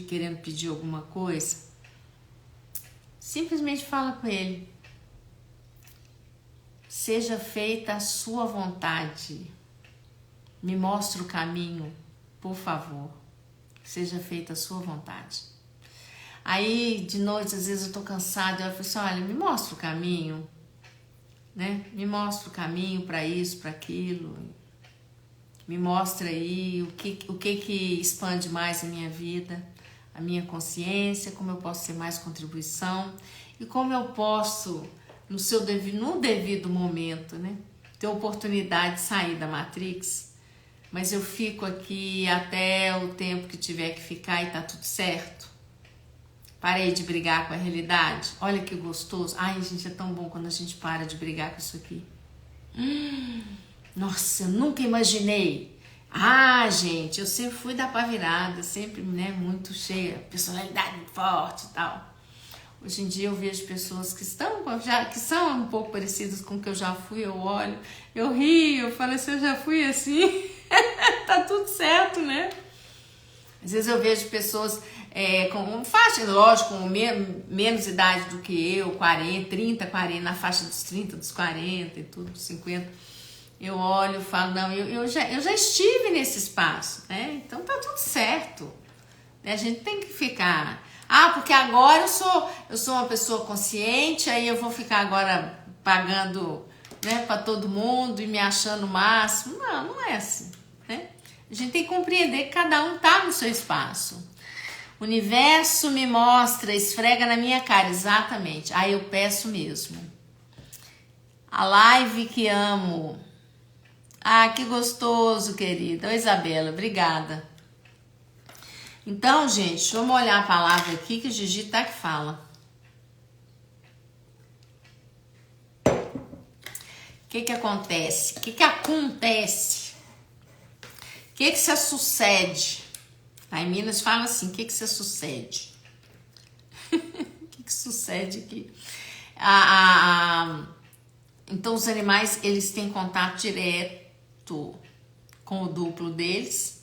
querendo pedir alguma coisa, simplesmente fala com ele. Seja feita a sua vontade. Me mostre o caminho, por favor. Seja feita a sua vontade. Aí, de noite, às vezes eu tô cansada, eu falo assim, olha, me mostra o caminho, né? Me mostra o caminho para isso, para aquilo. Me mostra aí o que expande mais a minha vida, a minha consciência, como eu posso ser mais contribuição e como eu posso, no devido momento, né, ter oportunidade de sair da Matrix, mas eu fico aqui até o tempo que tiver que ficar e tá tudo certo. Parei de brigar com a realidade. Olha que gostoso. Ai, gente, é tão bom quando a gente para de brigar com isso aqui. Nossa, eu nunca imaginei. Gente, eu sempre fui da pá virada, sempre, né, muito cheia, personalidade muito forte e tal. Hoje em dia eu vejo pessoas que são um pouco parecidas com o que eu já fui, eu olho, eu rio, eu falo assim, eu já fui assim, tá tudo certo, né? Às vezes eu vejo pessoas com faixa, lógico, com menos idade do que eu, 40, 30, 40, na faixa dos 30, dos 40 e tudo, dos 50. Eu olho e falo, não, eu já estive nesse espaço, né? Então tá tudo certo. A gente tem que ficar... porque agora eu sou uma pessoa consciente, aí eu vou ficar agora pagando, né, para todo mundo e me achando o máximo. Não é assim, né? A gente tem que compreender que cada um tá no seu espaço. O universo me mostra, esfrega na minha cara, exatamente. Aí eu peço mesmo. A live que amo, Ah, que gostoso, querida. Oi, Isabela, obrigada. Então, gente, vamos olhar a palavra aqui que o Gigi tá que fala. O que acontece? O que acontece? O que se sucede? Tá, em Minas fala assim, o que se sucede? O que sucede aqui? Então, os animais, eles têm contato direto com o duplo deles.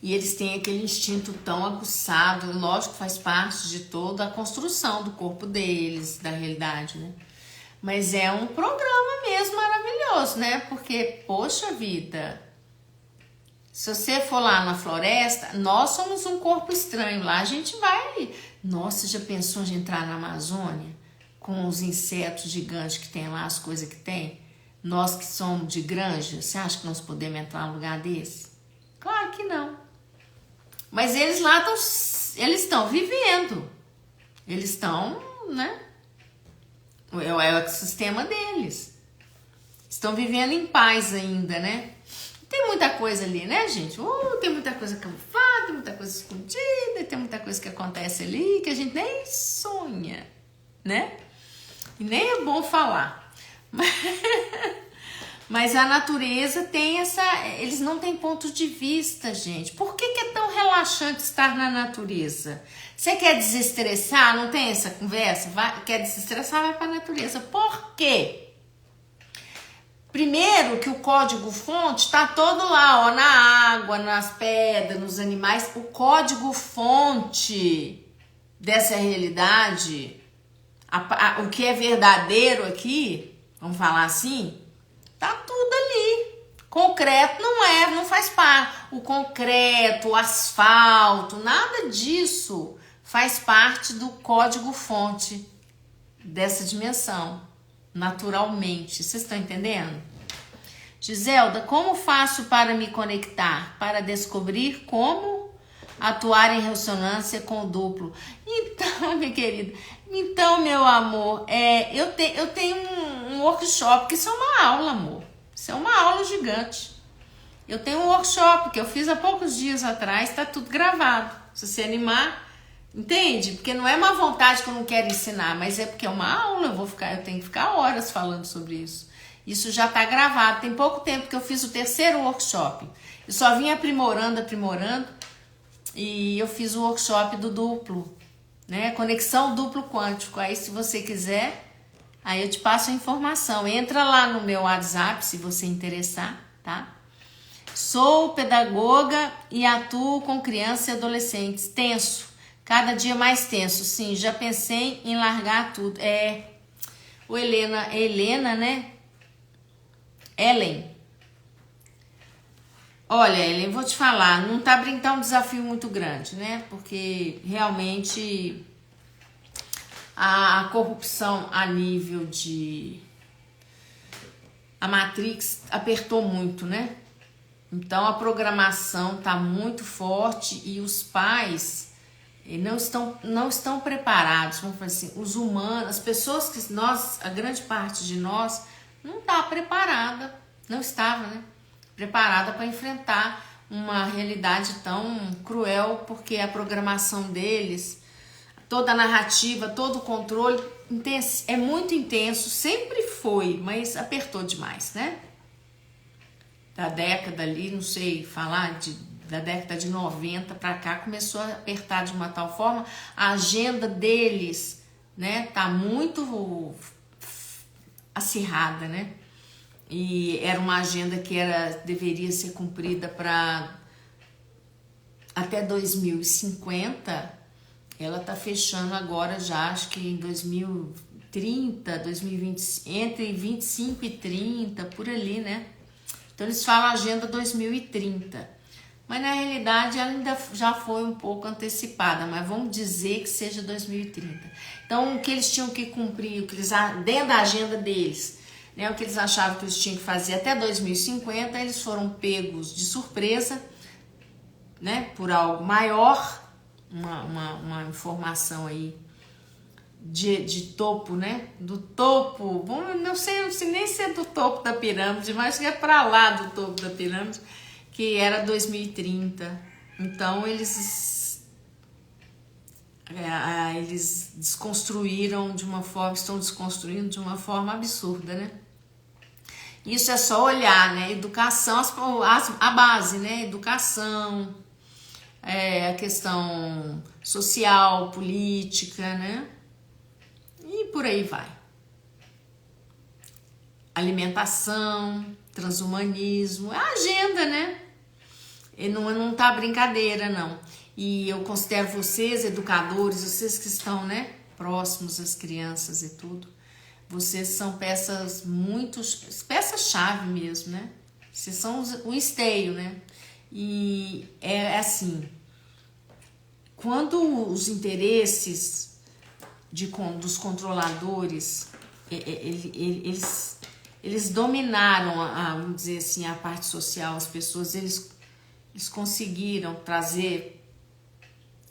E eles têm aquele instinto tão aguçado, lógico que faz parte de toda a construção do corpo deles, da realidade, né? Mas é um programa mesmo maravilhoso, né? Porque, poxa vida, se você for lá na floresta, nós somos um corpo estranho. Lá a gente vai... Nossa, já pensou de entrar na Amazônia? Com os insetos gigantes que tem lá, as coisas que tem? Nós que somos de granja, você acha que nós podemos entrar num lugar desse? Claro que não. Mas eles lá estão vivendo. Eles estão, né? É o ecossistema deles. Estão vivendo em paz ainda, né? Tem muita coisa ali, né, gente? Tem muita coisa camuflada, tem muita coisa escondida, tem muita coisa que acontece ali que a gente nem sonha, né? E nem é bom falar. Mas a natureza tem eles não têm ponto de vista, gente. Por que é tão relaxante estar na natureza? Você quer desestressar? Não tem essa conversa? Quer desestressar? Vai para a natureza. Por quê? Primeiro que o código-fonte está todo lá, ó, na água, nas pedras, nos animais. O código-fonte dessa realidade, o que é verdadeiro aqui, vamos falar assim, tá tudo ali. Concreto não faz parte. O concreto, o asfalto, nada disso faz parte do código-fonte dessa dimensão, naturalmente. Vocês estão entendendo? Giselda, como faço para me conectar? Para descobrir como atuar em ressonância com o duplo. Então, minha querida, meu amor, eu tenho um workshop, que isso é uma aula, amor. Isso é uma aula gigante. Eu tenho um workshop que eu fiz há poucos dias atrás, tá tudo gravado. Se você animar, entende? Porque não é uma vontade que eu não quero ensinar, mas é porque é uma aula, eu tenho que ficar horas falando sobre isso. Isso já tá gravado, tem pouco tempo que eu fiz o terceiro workshop. Eu só vim aprimorando, e eu fiz o workshop do duplo, né? Conexão duplo quântico. Aí, se você quiser, aí eu te passo a informação. Entra lá no meu WhatsApp, se você interessar, tá? Sou pedagoga e atuo com crianças e adolescentes. Tenso, cada dia mais tenso. Sim, já pensei em largar tudo. O Helena, né? Ellen. Olha, Ellen, vou te falar, não tá brincando, um desafio muito grande, né? Porque realmente a corrupção a nível a Matrix apertou muito, né? Então a programação tá muito forte e os pais não estão preparados, vamos fazer assim, os humanos, as pessoas que a grande parte de nós não tá preparada, não estava, né? Preparada para enfrentar uma realidade tão cruel, porque a programação deles, toda a narrativa, todo o controle é muito intenso, sempre foi, mas apertou demais, né? Da década ali, não sei falar, da década de 90 para cá, começou a apertar de uma tal forma, a agenda deles, né, tá muito acirrada, né? E era uma agenda que deveria ser cumprida para até 2050, ela tá fechando agora já, acho que em 2030, 2020, entre 25 e 30, por ali, né? Então eles falam agenda 2030, mas na realidade ela ainda já foi um pouco antecipada, mas vamos dizer que seja 2030. Então o que eles tinham que cumprir, dentro da agenda deles, né, o que eles achavam que eles tinham que fazer até 2050, eles foram pegos de surpresa, né, por algo maior, uma informação aí de topo, né? Do topo, bom, não sei nem se é do topo da pirâmide, mas que é para lá do topo da pirâmide, que era 2030. Então eles desconstruíram de uma forma, estão desconstruindo de uma forma absurda, né? Isso é só olhar, né? Educação, a base, né? Educação, a questão social, política, né? E por aí vai. Alimentação, transhumanismo, é a agenda, né? E não tá brincadeira, não. E eu considero vocês, educadores, vocês que estão, né, próximos às crianças e tudo, vocês são peças-chave mesmo, né? Vocês são o esteio, né? E é assim, quando os interesses dos controladores, eles dominaram, vamos dizer assim, a parte social, as pessoas, eles conseguiram trazer,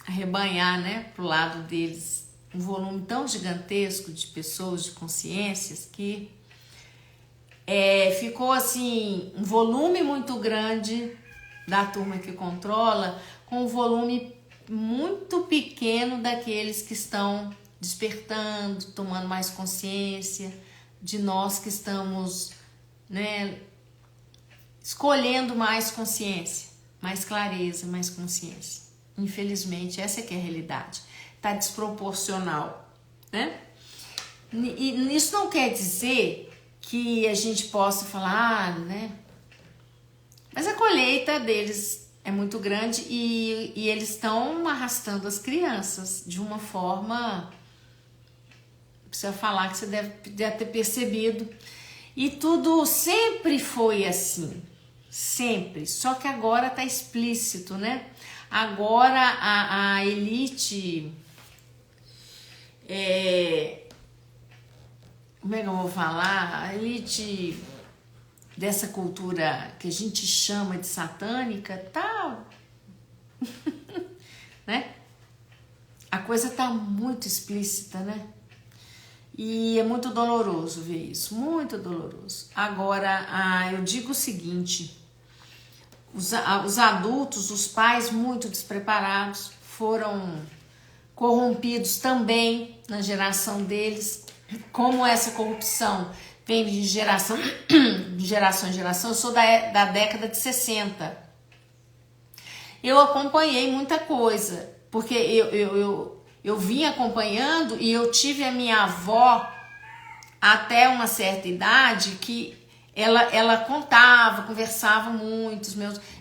arrebanhar, né, pro lado deles um volume tão gigantesco de pessoas, de consciências, que ficou assim, um volume muito grande da turma que controla, com um volume muito pequeno daqueles que estão despertando, tomando mais consciência, de nós que estamos, né, escolhendo mais consciência, mais clareza, mais consciência. Infelizmente, essa é que é a realidade. Tá desproporcional, né? E isso não quer dizer que a gente possa falar, né? Mas a colheita deles é muito grande e eles estão arrastando as crianças de uma forma, precisa falar que você deve ter percebido. E tudo sempre foi assim, sempre. Só que agora tá explícito, né? Agora a elite, como é que eu vou falar? A elite dessa cultura que a gente chama de satânica, tá, né? A coisa tá muito explícita, né? E é muito doloroso ver isso, muito doloroso. Agora, eu digo o seguinte, os adultos, os pais muito despreparados, foram corrompidos também na geração deles. Como essa corrupção vem de geração em geração, eu sou da década de 60. Eu acompanhei muita coisa, porque eu vim acompanhando e eu tive a minha avó até uma certa idade que ela contava, conversava muito,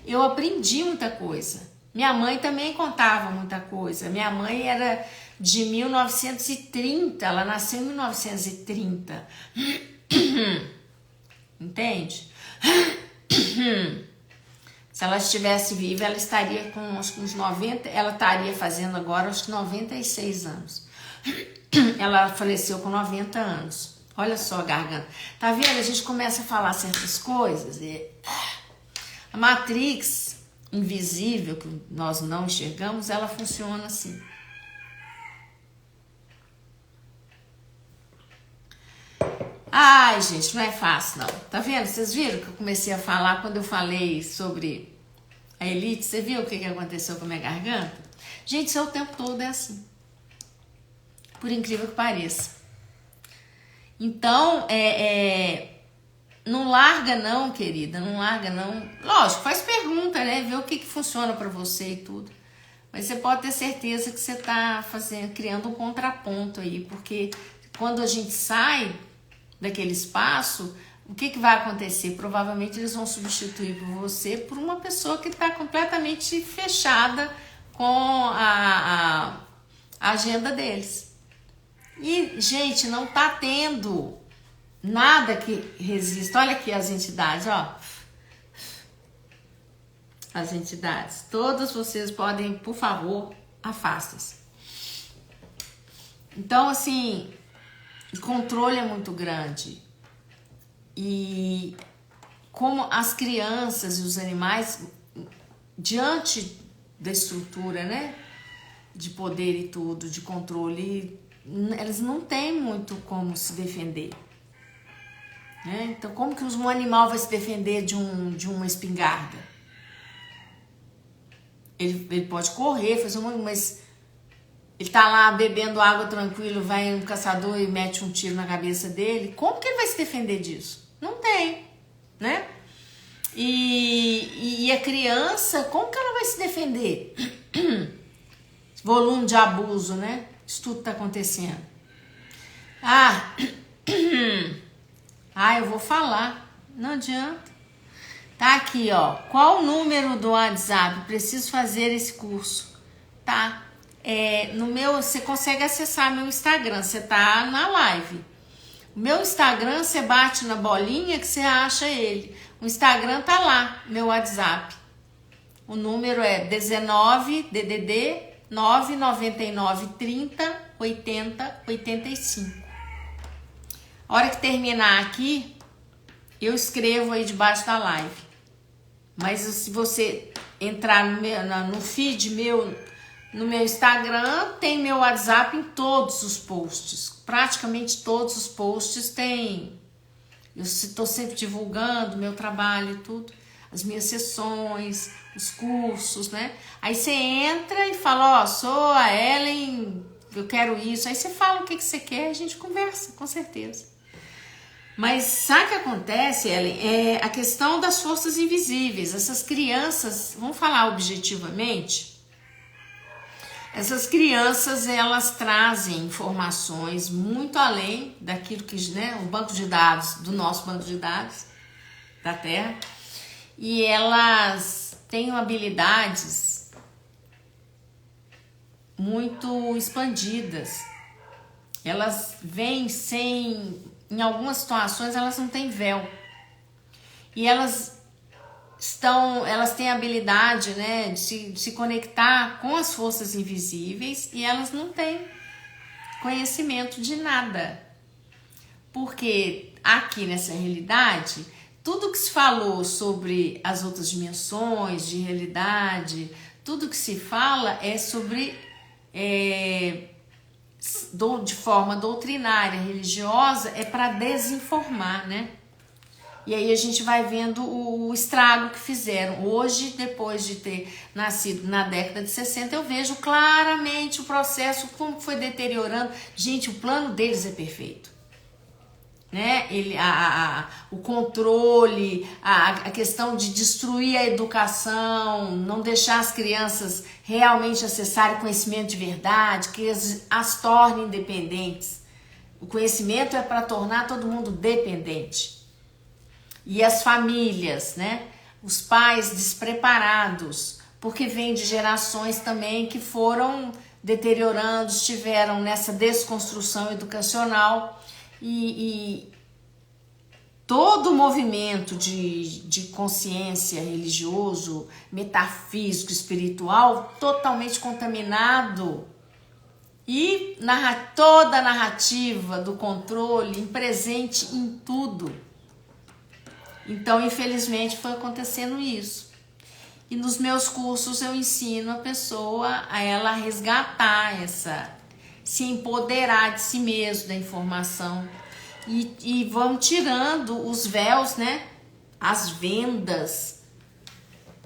eu aprendi muita coisa. Minha mãe também contava muita coisa. Minha mãe era de 1930, ela nasceu em 1930. Entende? Se ela estivesse viva, ela estaria com acho que uns 90, ela estaria fazendo agora acho que 96 anos. Ela faleceu com 90 anos. Olha só a garganta. Tá vendo? A gente começa a falar certas coisas e a Matrix invisível que nós não enxergamos, ela funciona assim. Ai, gente, não é fácil, não. Tá vendo? Vocês viram que eu comecei a falar quando eu falei sobre a elite? Você viu o que aconteceu com a minha garganta? Gente, isso é o tempo todo, é assim. Por incrível que pareça. Então, não larga não, querida, não larga não. Lógico, faz pergunta, né? Vê o que funciona pra você e tudo. Mas você pode ter certeza que você tá criando um contraponto aí, porque quando a gente sai daquele espaço, o que vai acontecer? Provavelmente eles vão substituir você por uma pessoa que está completamente fechada com a agenda deles. E, gente, não tá tendo nada que resista. Olha aqui as entidades, ó. As entidades. Todas vocês podem, por favor, afastem-se. Então, assim, o controle é muito grande. E como as crianças e os animais, diante da estrutura, né, de poder e tudo, de controle, elas não têm muito como se defender. Né? Então, como que um animal vai se defender de uma espingarda? Ele pode correr, fazer mas ele tá lá bebendo água tranquilo, vai um caçador e mete um tiro na cabeça dele. Como que ele vai se defender disso? Não tem, né? E a criança, como que ela vai se defender? Volume de abuso, né? Isso tudo tá acontecendo. Eu vou falar. Não adianta. Tá aqui, ó. Qual o número do WhatsApp? Preciso fazer esse curso. Tá? No meu, você consegue acessar meu Instagram. Você tá na live. O meu Instagram, você bate na bolinha que você acha ele. O Instagram tá lá, meu WhatsApp. O número é 19 DDD 999 30 80 85. A hora que terminar aqui, eu escrevo aí debaixo da live. Mas se você entrar no feed meu, no meu Instagram, tem meu WhatsApp em todos os posts. Praticamente todos os posts tem. Eu estou sempre divulgando meu trabalho e tudo. As minhas sessões, os cursos, né? Aí você entra e fala, sou a Ellen, eu quero isso. Aí você fala o que você quer, a gente conversa, com certeza. Mas sabe o que acontece, Ellen? É a questão das forças invisíveis. Essas crianças, vamos falar objetivamente, essas crianças, elas trazem informações muito além daquilo que, né, o banco de dados, do nosso banco de dados da Terra, e elas têm habilidades muito expandidas. Elas vêm em algumas situações elas não têm véu. E elas têm a habilidade, né, de se conectar com as forças invisíveis e elas não têm conhecimento de nada. Porque aqui nessa realidade, tudo que se falou sobre as outras dimensões de realidade, tudo que se fala é sobre de forma doutrinária, religiosa, é para desinformar, né? E aí a gente vai vendo o estrago que fizeram. Hoje, depois de ter nascido na década de 60, eu vejo claramente o processo, como foi deteriorando. Gente, o plano deles é perfeito. Né? O controle, a questão de destruir a educação, não deixar as crianças realmente acessarem conhecimento de verdade, que as torne independentes. O conhecimento é para tornar todo mundo dependente. E as famílias, né? Os pais despreparados, porque vem de gerações também que foram deteriorando, estiveram nessa desconstrução educacional. E todo o movimento de consciência religioso, metafísico, espiritual, totalmente contaminado. E toda a narrativa do controle presente em tudo. Então, infelizmente, foi acontecendo isso. E nos meus cursos eu ensino a pessoa a ela resgatar se empoderar de si mesmo, da informação. E vão tirando os véus, né? As vendas.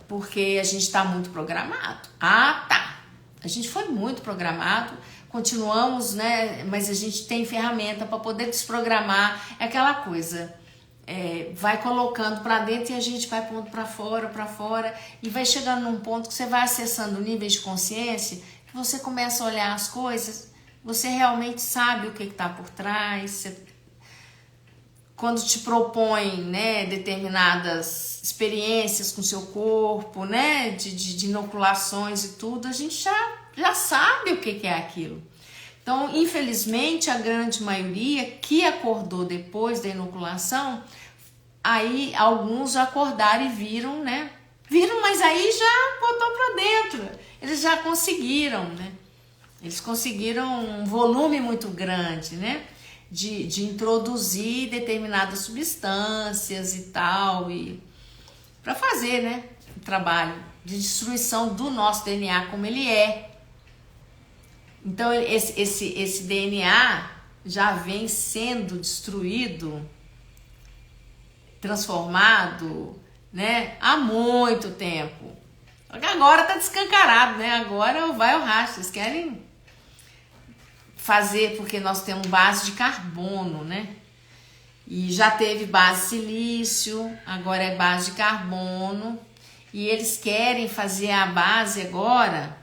Porque a gente está muito programado. Tá. A gente foi muito programado. Continuamos, né? Mas a gente tem ferramenta para poder desprogramar. É aquela coisa. Vai colocando para dentro e a gente vai pondo para fora. E vai chegando num ponto que você vai acessando níveis de consciência. Que você começa a olhar as coisas. Você realmente sabe o que está por trás. Quando te propõe, né, determinadas experiências com seu corpo, né, de inoculações e tudo, a gente já sabe o que é aquilo. Então, infelizmente, a grande maioria que acordou depois da inoculação, aí alguns acordaram e viram, né? Viram, mas aí já botou para dentro. Eles já conseguiram, né? Eles conseguiram um volume muito grande, né? De introduzir determinadas substâncias e tal, e para fazer, né, o trabalho de destruição do nosso DNA como ele é. Então esse DNA já vem sendo destruído, transformado, né, há muito tempo. Agora tá descancarado, né? Agora vai ao racha. Eles querem fazer, porque nós temos base de carbono, né? E já teve base silício, agora é base de carbono. E eles querem fazer a base agora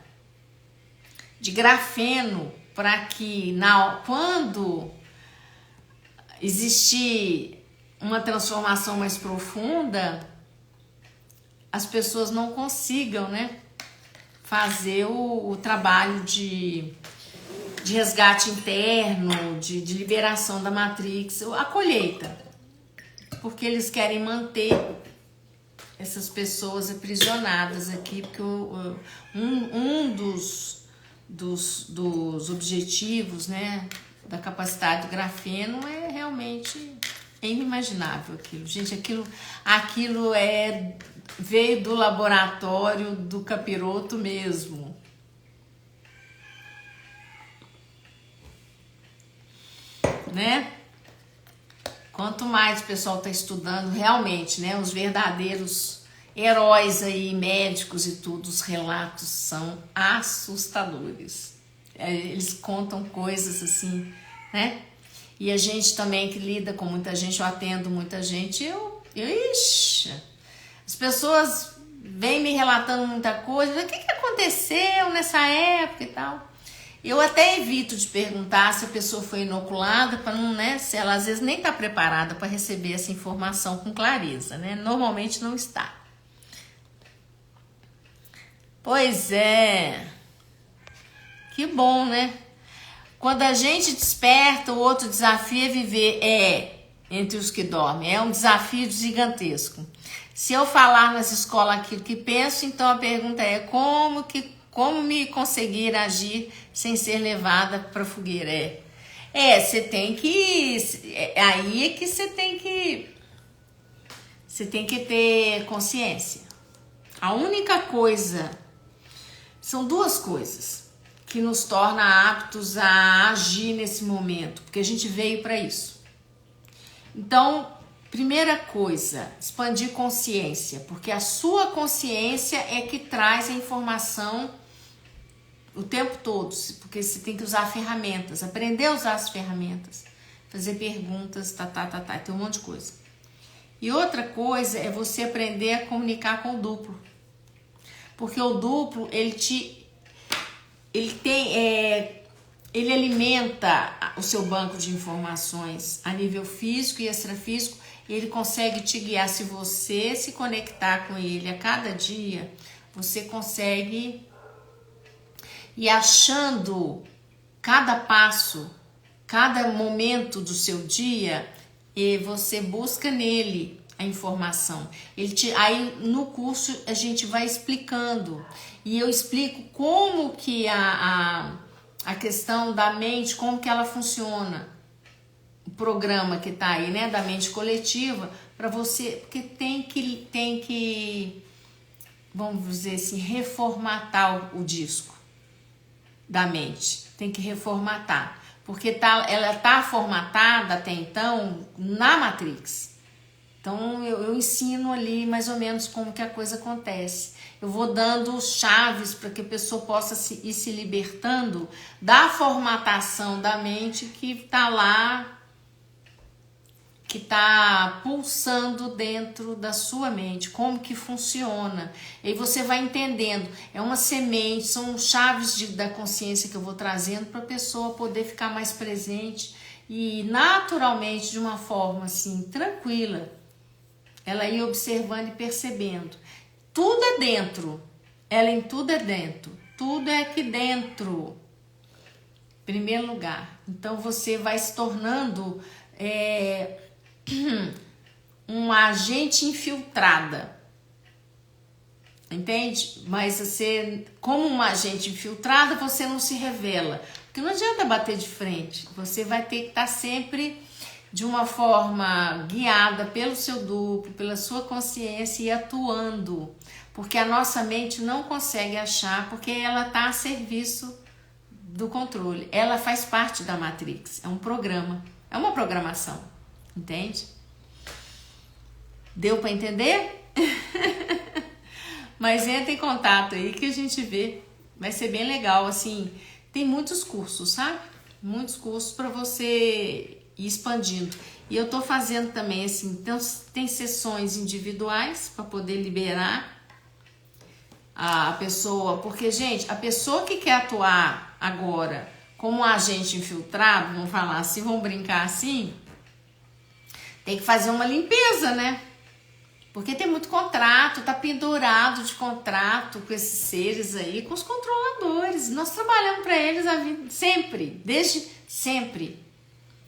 de grafeno, para que quando existir uma transformação mais profunda, as pessoas não consigam, né, fazer o trabalho de resgate interno, de liberação da matrix, a colheita, porque eles querem manter essas pessoas aprisionadas aqui, porque um dos objetivos, né, da capacidade do grafeno é realmente inimaginável aquilo. Gente, aquilo veio do laboratório do capiroto mesmo. Né? Quanto mais o pessoal está estudando realmente, né, os verdadeiros heróis aí, médicos e tudo, os relatos são assustadores. Eles contam coisas assim, né? E a gente também que lida com muita gente, eu atendo muita gente, ixi, as pessoas vêm me relatando muita coisa, o que aconteceu nessa época e tal. Eu até evito de perguntar se a pessoa foi inoculada, para não, né, se ela às vezes nem está preparada para receber essa informação com clareza, né? Normalmente não está. Pois é, que bom, né? Quando a gente desperta, o outro desafio é viver, entre os que dormem, é um desafio gigantesco. Se eu falar nas escolas aquilo que penso, então a pergunta é como me conseguir agir sem ser levada para a fogueira? Você tem que, aí é que você tem que ter consciência. A única coisa, são duas coisas que nos torna aptos a agir nesse momento, porque a gente veio para isso. Então, primeira coisa, expandir consciência, porque a sua consciência é que traz a informação o tempo todo, porque você tem que usar ferramentas, aprender a usar as ferramentas, fazer perguntas, tem um monte de coisa. E outra coisa é você aprender a comunicar com o duplo, porque o duplo, ele alimenta o seu banco de informações a nível físico e extrafísico, e ele consegue te guiar. Se você se conectar com ele a cada dia, você consegue ir achando cada passo, cada momento do seu dia, e você busca nele a informação. Aí no curso a gente vai explicando, e eu explico como que a questão da mente, como que ela funciona, o programa que tá aí, né, da mente coletiva, para você, porque tem que, vamos dizer assim, reformatar o disco da mente, tem que reformatar, porque ela tá formatada até então na Matrix. Então eu ensino ali mais ou menos como que a coisa acontece. Eu vou dando chaves para que a pessoa possa ir se libertando da formatação da mente que está lá, que está pulsando dentro da sua mente, como que funciona. E aí você vai entendendo, é uma semente, são chaves da consciência que eu vou trazendo para a pessoa poder ficar mais presente e naturalmente, de uma forma assim, tranquila, ela ir observando e percebendo. Tudo é dentro, em tudo é dentro, tudo é aqui dentro, em primeiro lugar. Então você vai se tornando um agente infiltrada, entende? Mas você, como um agente infiltrada, você não se revela, porque não adianta bater de frente, você vai ter que estar sempre de uma forma guiada pelo seu duplo, pela sua consciência e atuando, porque a nossa mente não consegue achar, porque ela está a serviço do controle. Ela faz parte da Matrix. É um programa. É uma programação. Entende? Deu para entender? Mas entra em contato aí que a gente vê. Vai ser bem legal, assim. Tem muitos cursos, sabe? Muitos cursos para você ir expandindo. E eu tô fazendo também, assim, então tem sessões individuais para poder liberar a pessoa. Porque, gente, a pessoa que quer atuar agora como um agente infiltrado, vamos falar assim, vamos brincar assim, tem que fazer uma limpeza, né? Porque tem muito contrato, tá pendurado de contrato com esses seres aí, com os controladores. Nós trabalhamos para eles a vida, sempre, desde sempre.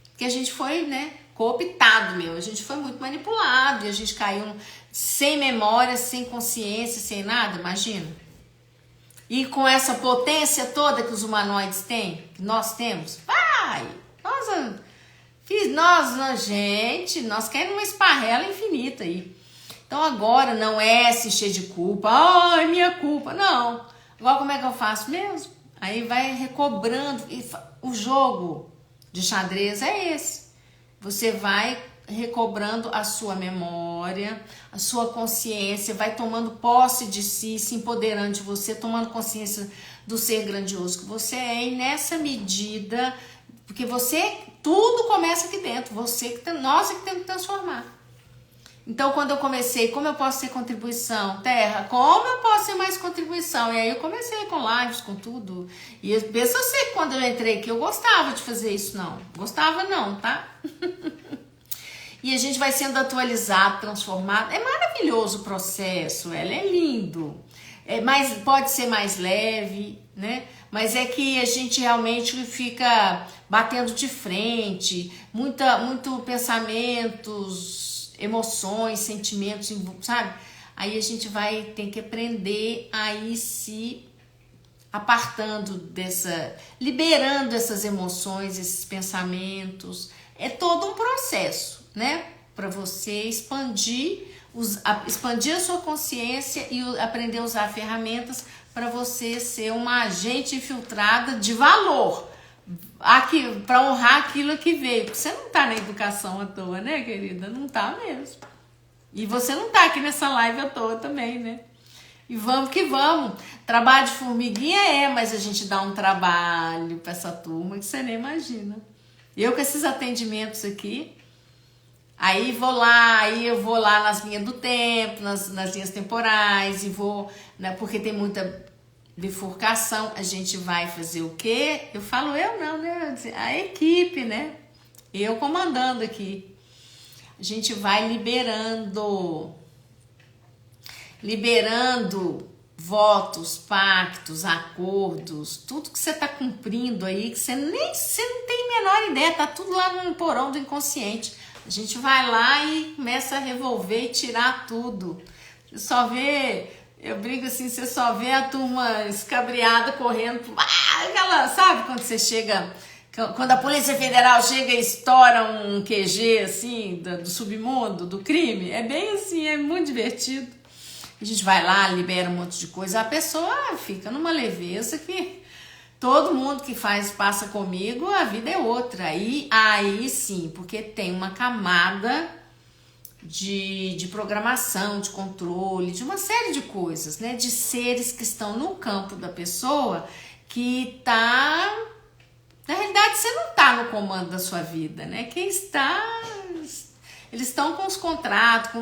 Porque a gente foi, né, cooptado, a gente foi muito manipulado e a gente caiu sem memória, sem consciência, sem nada, imagina. E com essa potência toda que os humanoides têm, que nós temos, nós queremos uma esparrela infinita aí. Então agora não é se encher de culpa, ai, minha culpa, não. Agora como é que eu faço mesmo? Aí vai recobrando, o jogo de xadrez é esse. Você vai recobrando a sua memória, a sua consciência, vai tomando posse de si, se empoderando de você, tomando consciência do ser grandioso que você é, e nessa medida, porque tudo começa aqui dentro, nós é que temos que transformar. Então, quando eu comecei, como eu posso ser contribuição? Terra, como eu posso ser mais contribuição? E aí eu comecei com lives, com tudo. E eu sei que quando eu entrei aqui, eu gostava de fazer isso, não. Gostava não, tá? E a gente vai sendo atualizado, transformado. É maravilhoso o processo, ela é lindo. Pode ser mais leve, né? Mas é que a gente realmente fica batendo de frente, muito pensamentos, emoções, sentimentos, sabe? Aí a gente vai ter que aprender a ir se apartando liberando essas emoções, esses pensamentos. É todo um processo, né? Para você expandir a sua consciência e aprender a usar ferramentas para você ser uma agente infiltrada de valor. Para honrar aquilo que veio. Porque você não tá na educação à toa, né, querida? Não tá mesmo. E você não tá aqui nessa live à toa também, né? E vamos que vamos. Trabalho de formiguinha mas a gente dá um trabalho para essa turma que você nem imagina. Eu com esses atendimentos aqui, aí eu vou lá nas linhas do tempo, nas linhas temporais, e vou, né, porque tem muita bifurcação, a gente vai fazer o quê? Eu falo eu não, né? A equipe, né? Eu comandando aqui. A gente vai liberando votos, pactos, acordos, tudo que você está cumprindo aí, que você não tem a menor ideia, tá tudo lá no porão do inconsciente. A gente vai lá e começa a revolver e tirar tudo. Você só vê, eu brinco assim, você só vê a turma escabriada correndo, sabe quando você chega, quando a Polícia Federal chega e estoura um QG assim, do submundo, do crime? É bem assim, é muito divertido. A gente vai lá, libera um monte de coisa, a pessoa fica numa leveza que todo mundo que passa comigo, a vida é outra. Aí sim, porque tem uma camada de programação, de controle, de uma série de coisas, né? De seres que estão no campo da pessoa que tá... Na realidade, você não tá no comando da sua vida, né? Quem está... Eles estão com os contratos,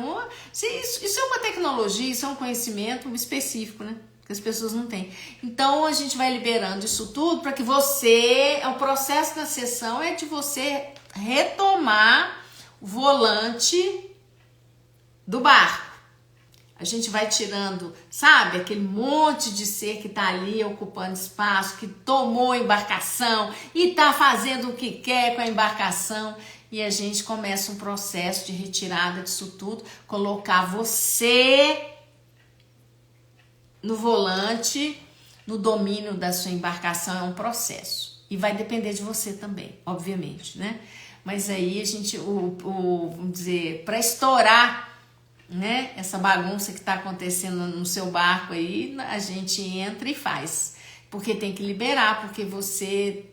isso é uma tecnologia, isso é um conhecimento específico, né? Que as pessoas não têm. Então a gente vai liberando isso tudo para que o processo da sessão é de você retomar o volante do barco. A gente vai tirando, sabe, aquele monte de ser que tá ali ocupando espaço, que tomou a embarcação e tá fazendo o que quer com a embarcação. E a gente começa um processo de retirada disso tudo, colocar você no volante, no domínio da sua embarcação, é um processo. E vai depender de você também, obviamente, né? Mas aí a gente, vamos dizer, para estourar, né, essa bagunça que está acontecendo no seu barco aí, a gente entra e faz. porque tem que liberar, porque você...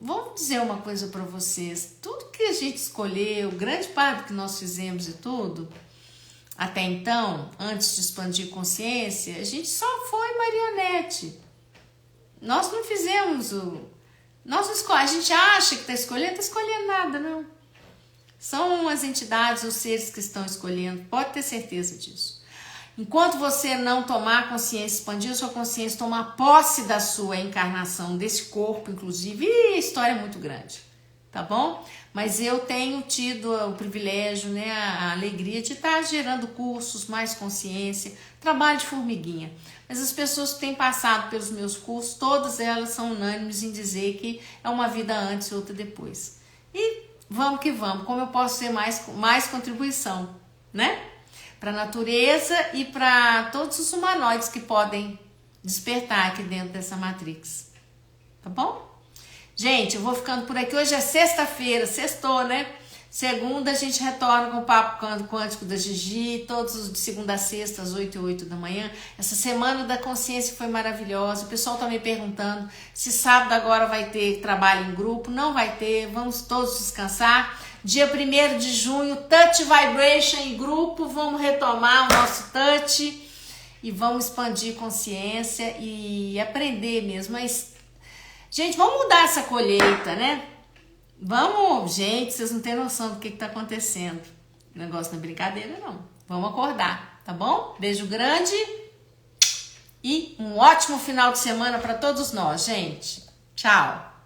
Vamos dizer uma coisa para vocês, tudo que a gente escolheu, grande parte do que nós fizemos e tudo, até então, antes de expandir consciência, a gente só foi marionete. Nós não fizemos a gente acha que está escolhendo nada, não. São as entidades, os seres que estão escolhendo, pode ter certeza disso. Enquanto você não tomar consciência, expandir sua consciência, tomar posse da sua encarnação, desse corpo, inclusive, a história é muito grande, tá bom? Mas eu tenho tido o privilégio, né, a alegria de estar gerando cursos, mais consciência, trabalho de formiguinha. Mas as pessoas que têm passado pelos meus cursos, todas elas são unânimes em dizer que é uma vida antes e outra depois. E vamos que vamos, como eu posso ser mais contribuição, né? Para a natureza e para todos os humanoides que podem despertar aqui dentro dessa Matrix. Tá bom? Gente, eu vou ficando por aqui. Hoje é sexta-feira, sextou, né? Segunda a gente retorna com o Papo Quântico da Gigi, todos os de segunda a sexta, às 8h08 da manhã. Essa semana da consciência foi maravilhosa. O pessoal tá me perguntando se sábado agora vai ter trabalho em grupo. Não vai ter, vamos todos descansar. Dia 1º de junho, Touch Vibration em grupo. Vamos retomar o nosso touch e vamos expandir consciência e aprender mesmo. Mas, gente, vamos mudar essa colheita, né? Vamos, gente, vocês não têm noção do que tá acontecendo. O negócio não é brincadeira, não. Vamos acordar, tá bom? Beijo grande e um ótimo final de semana para todos nós, gente. Tchau!